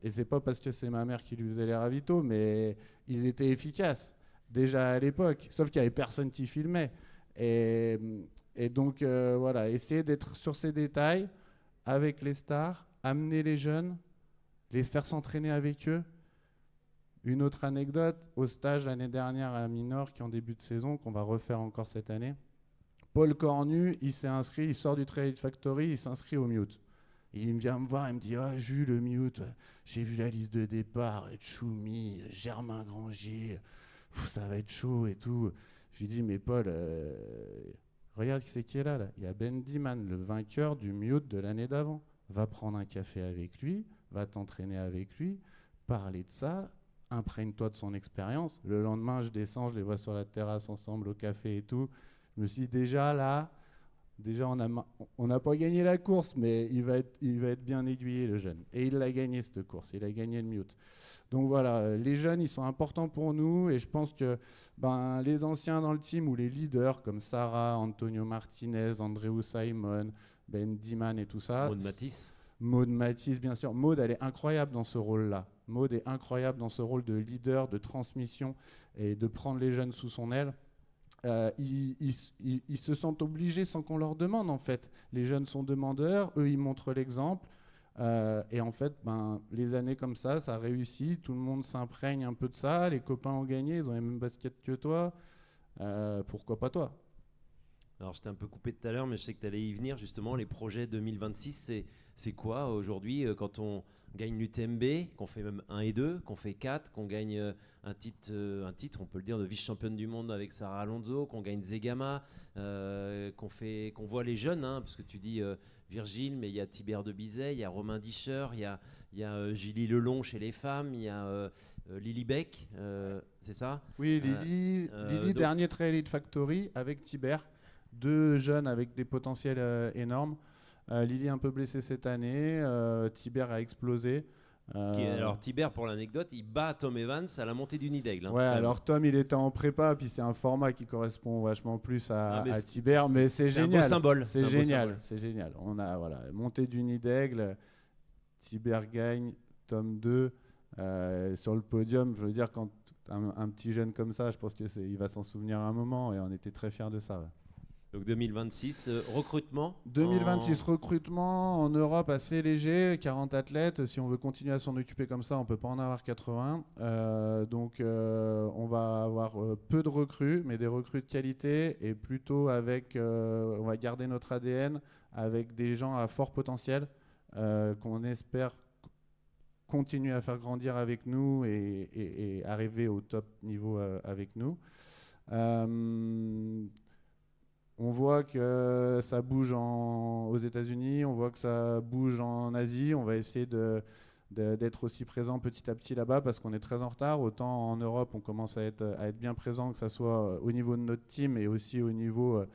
Et c'est pas parce que c'est ma mère qui lui faisait les ravitaux, mais ils étaient efficaces déjà à l'époque, sauf qu'il n'y avait personne qui filmait. Et donc, voilà, essayer d'être sur ces détails avec les stars, amener les jeunes, les faire s'entraîner avec eux. Une autre anecdote, au stage l'année dernière à Minorque, en début de saison, qu'on va refaire encore cette année, Paul Cornu, il s'est inscrit, il sort du Trail Factory, il s'inscrit au Mute. Et il vient me voir, il me dit « Jules, le Mute, j'ai vu la liste de départ, Choumi, Germain Grangier, ça va être chaud et tout. » Je lui dis « Mais Paul, regarde qui est là. Il y a Ben Diman, le vainqueur du Mute de l'année d'avant. Va prendre un café avec lui, va t'entraîner avec lui, parler de ça, imprègne-toi de son expérience. » Le lendemain, je descends, je les vois sur la terrasse ensemble au café et tout. Je me suis dit, déjà, on n'a pas gagné la course, mais il va être bien aiguillé, le jeune. Et il l'a gagné, cette course. Il a gagné le Mute. Donc voilà, les jeunes, ils sont importants pour nous. Et je pense que les anciens dans le team ou les leaders comme Sarah, Antonio Martinez, Andreu Simon, Ben Diman et tout ça. Maud Matisse, bien sûr. Maud, elle est incroyable dans ce rôle-là. Maud est incroyable dans ce rôle de leader, de transmission et de prendre les jeunes sous son aile. Ils se sentent obligés sans qu'on leur demande, en fait. Les jeunes sont demandeurs, eux, ils montrent l'exemple. Et en fait, les années comme ça réussit. Tout le monde s'imprègne un peu de ça. Les copains ont gagné, ils ont les mêmes baskets que toi. Pourquoi pas toi ? Alors, je t'ai un peu coupé tout à l'heure, mais je sais que tu allais y venir. Justement, les projets 2026, c'est quoi aujourd'hui quand on gagne l'UTMB, qu'on fait même 1 et 2, qu'on fait 4, qu'on gagne un titre, on peut le dire, de vice-championne du monde avec Sarah Alonso, qu'on gagne Zegama, qu'on voit les jeunes, parce que tu dis Virgile, mais il y a Thibert de Bizet, il y a Romain Discher, il y a Julie Lelong chez les femmes, il y a Lily Beck, c'est ça ? Oui, Lily, donc... dernier Trail Factory avec Thibert, 2 jeunes avec des potentiels énormes. Lily un peu blessée cette année, Thibert a explosé. Alors Thibert, pour l'anecdote, il bat Tom Evans à la montée du Nidaigle. Ouais, alors Tom, il était en prépa, puis c'est un format qui correspond vachement plus à Thibert, mais c'est génial. C'est un beau symbole. C'est génial, c'est génial. On a montée du Nidaigle, Thibert gagne, Tom 2 sur le podium. Je veux dire, quand un petit jeune comme ça, je pense qu'il va s'en souvenir un moment, et on était très fiers de ça. Ouais. Donc 2026, recrutement 2026, recrutement en Europe assez léger, 40 athlètes. Si on veut continuer à s'en occuper comme ça, on ne peut pas en avoir 80. Donc on va avoir peu de recrues, mais des recrues de qualité et plutôt avec, on va garder notre ADN avec des gens à fort potentiel qu'on espère continuer à faire grandir avec nous et arriver au top niveau avec nous. On voit que ça bouge aux États-Unis, on voit que ça bouge en Asie. On va essayer d'être aussi présent petit à petit là-bas parce qu'on est très en retard. Autant en Europe, on commence à être bien présent, que ce soit au niveau de notre team et aussi au niveau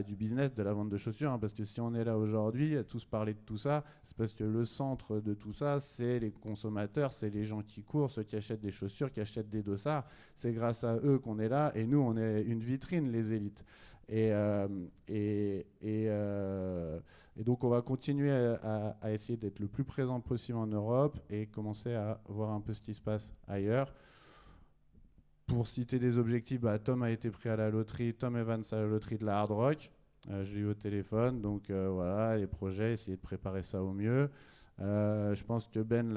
du business, de la vente de chaussures. Parce que si on est là aujourd'hui à tous parler de tout ça, c'est parce que le centre de tout ça, c'est les consommateurs, c'est les gens qui courent, ceux qui achètent des chaussures, qui achètent des dossards. C'est grâce à eux qu'on est là et nous, on est une vitrine, les élites. Et donc on va continuer à essayer d'être le plus présent possible en Europe et commencer à voir un peu ce qui se passe ailleurs. Pour citer des objectifs, Tom a été pris à la loterie, Tom Evans à la loterie de la Hard Rock. Je l'ai eu au téléphone, donc voilà, les projets, essayer de préparer ça au mieux. Je pense que Ben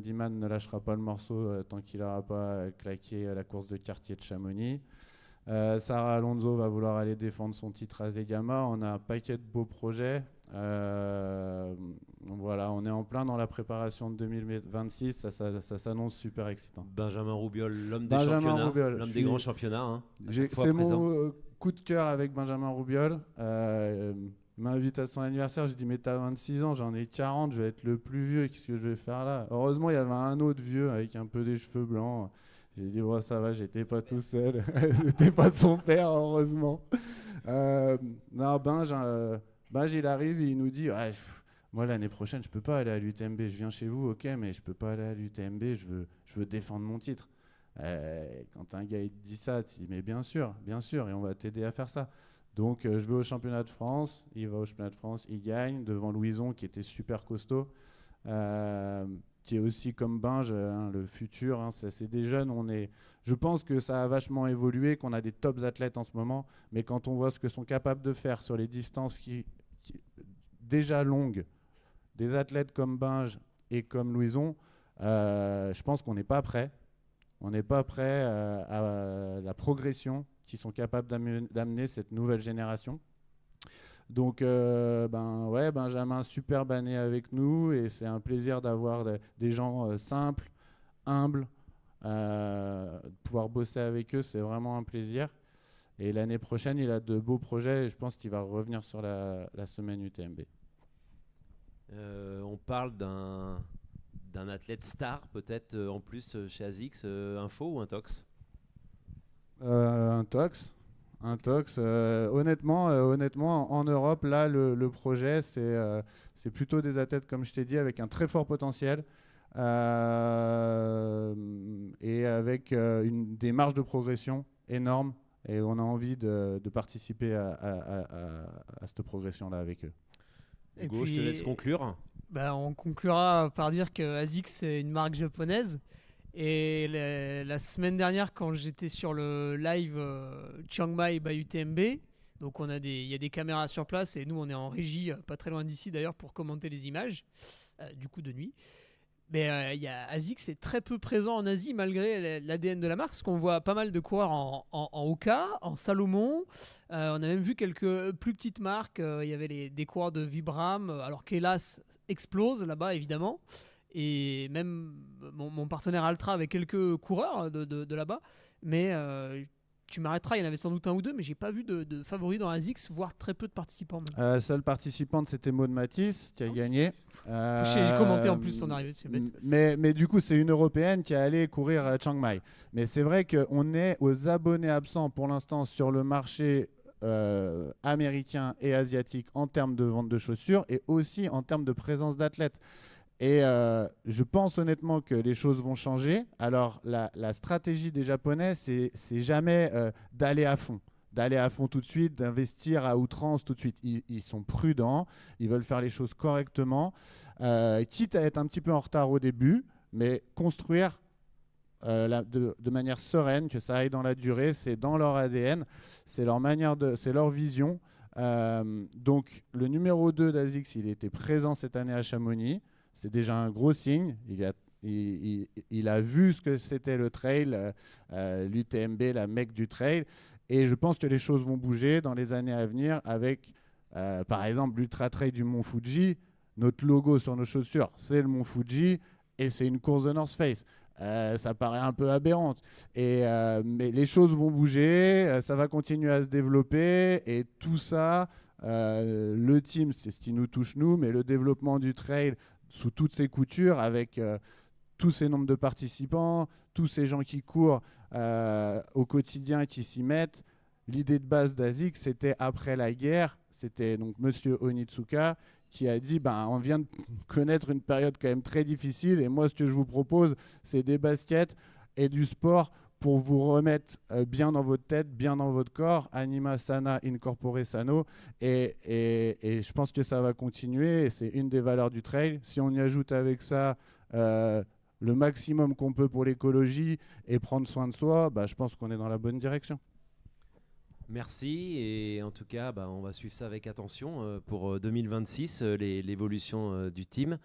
Diman ne lâchera pas le morceau tant qu'il n'aura pas claqué la course de quartier de Chamonix. Sarah Alonso va vouloir aller défendre son titre à Zegama. On a un paquet de beaux projets. Voilà, on est en plein dans la préparation de 2026. Ça s'annonce super excitant. Benjamin Roubiol, l'homme des championnats, l'homme des grands championnats. C'est mon coup de cœur avec Benjamin Roubiol. Il m'invite à son anniversaire. J'ai dit, mais t'as 26 ans, j'en ai 40, je vais être le plus vieux. Qu'est-ce que je vais faire là ? Heureusement, il y avait un autre vieux avec un peu des cheveux blancs. J'ai dit, ça va, j'étais pas tout seul. J'étais pas de son père, heureusement. Non, Benj, il arrive et il nous dit, moi, l'année prochaine, je peux pas aller à l'UTMB. Je viens chez vous, ok, mais je peux pas aller à l'UTMB. Je veux défendre mon titre. Quand un gars il te dit ça, tu dis, mais bien sûr, et on va t'aider à faire ça. Donc, je vais au championnat de France. Il va au championnat de France, il gagne devant Louison, qui était super costaud. Qui est aussi comme Benj, le futur. C'est des jeunes. Je pense que ça a vachement évolué, qu'on a des tops athlètes en ce moment. Mais quand on voit ce que sont capables de faire sur les distances déjà longues, des athlètes comme Benj et comme Louison, je pense qu'on n'est pas prêt. On n'est pas prêt à la progression qu'ils sont capables d'amener cette nouvelle génération. Donc, Benjamin, superbe année avec nous et c'est un plaisir d'avoir des gens simples, humbles. Pouvoir bosser avec eux, c'est vraiment un plaisir. Et l'année prochaine, il a de beaux projets et je pense qu'il va revenir sur la semaine UTMB. On parle d'un athlète star, peut-être en plus chez ASICS, Info ou un Tox Un Tox. Honnêtement, en Europe, là, le projet, c'est plutôt des athlètes, comme je t'ai dit, avec un très fort potentiel et avec des marges de progression énormes. Et on a envie de participer à cette progression-là avec eux. Hugo, je te laisse conclure. On conclura par dire que ASICS, c'est une marque japonaise. Et la semaine dernière, quand j'étais sur le live Chiang Mai by UTMB, donc il y a des caméras sur place et nous, on est en régie, pas très loin d'ici d'ailleurs, pour commenter les images, du coup de nuit. Mais ASICS est très peu présent en Asie malgré l'ADN de la marque, parce qu'on voit pas mal de coureurs en Oka, en Salomon. On a même vu quelques plus petites marques. Il y avait des coureurs de Vibram, alors qu'hélas explose là-bas évidemment. Et même mon partenaire Altra avait quelques coureurs de là-bas. Mais tu m'arrêteras, il y en avait sans doute un ou deux, mais j'ai pas vu de favoris dans ASICS, voire très peu de participants. La seule participante, c'était Maud Matisse qui a gagné. J'ai commenté en plus son arrivée, c'est bête. Mais du coup, c'est une Européenne qui est allée courir à Chiang Mai. Mais c'est vrai qu'on est aux abonnés absents pour l'instant sur le marché américain et asiatique en termes de vente de chaussures et aussi en termes de présence d'athlètes. Et je pense honnêtement que les choses vont changer. Alors, la stratégie des Japonais, c'est jamais d'aller à fond. D'aller à fond tout de suite, d'investir à outrance tout de suite. Ils sont prudents, ils veulent faire les choses correctement, quitte à être un petit peu en retard au début, mais construire de manière sereine, que ça aille dans la durée, c'est dans leur ADN, c'est leur vision. Donc, le numéro 2 d'ASICS, il était présent cette année à Chamonix. C'est déjà un gros signe. Il a vu ce que c'était le trail, l'UTMB, la mecque du trail. Et je pense que les choses vont bouger dans les années à venir avec, par exemple, l'Ultra Trail du Mont Fuji. Notre logo sur nos chaussures, c'est le Mont Fuji et c'est une course de North Face. Ça paraît un peu aberrant. Mais les choses vont bouger, ça va continuer à se développer. Et tout ça, le team, c'est ce qui nous touche nous, mais le développement du trail sous toutes ses coutures, avec tous ces nombres de participants, tous ces gens qui courent au quotidien, qui s'y mettent. L'idée de base d'ASICS, c'était après la guerre, c'était donc Monsieur Onitsuka qui a dit on vient de connaître une période quand même très difficile et moi ce que je vous propose, c'est des baskets et du sport pour vous remettre bien dans votre tête, bien dans votre corps, anima sana, incorpore sano, et je pense que ça va continuer, et c'est une des valeurs du trail. Si on y ajoute avec ça le maximum qu'on peut pour l'écologie et prendre soin de soi, je pense qu'on est dans la bonne direction. Merci, et en tout cas, on va suivre ça avec attention pour 2026, l'évolution du team.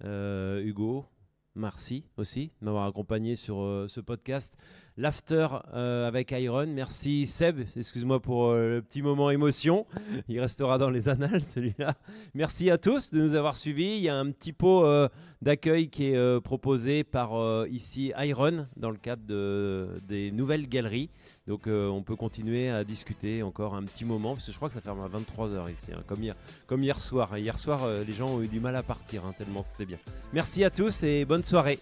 Hugo, merci aussi de m'avoir accompagné sur ce podcast. L'after avec Iron. Merci Seb, excuse-moi pour le petit moment émotion. Il restera dans les annales celui-là. Merci à tous de nous avoir suivis. Il y a un petit pot d'accueil qui est proposé par ici Iron dans le cadre des nouvelles galeries. Donc on peut continuer à discuter encore un petit moment, parce que je crois que ça ferme à 23h ici, comme hier soir. Hier soir, les gens ont eu du mal à partir, tellement c'était bien. Merci à tous et bonne soirée.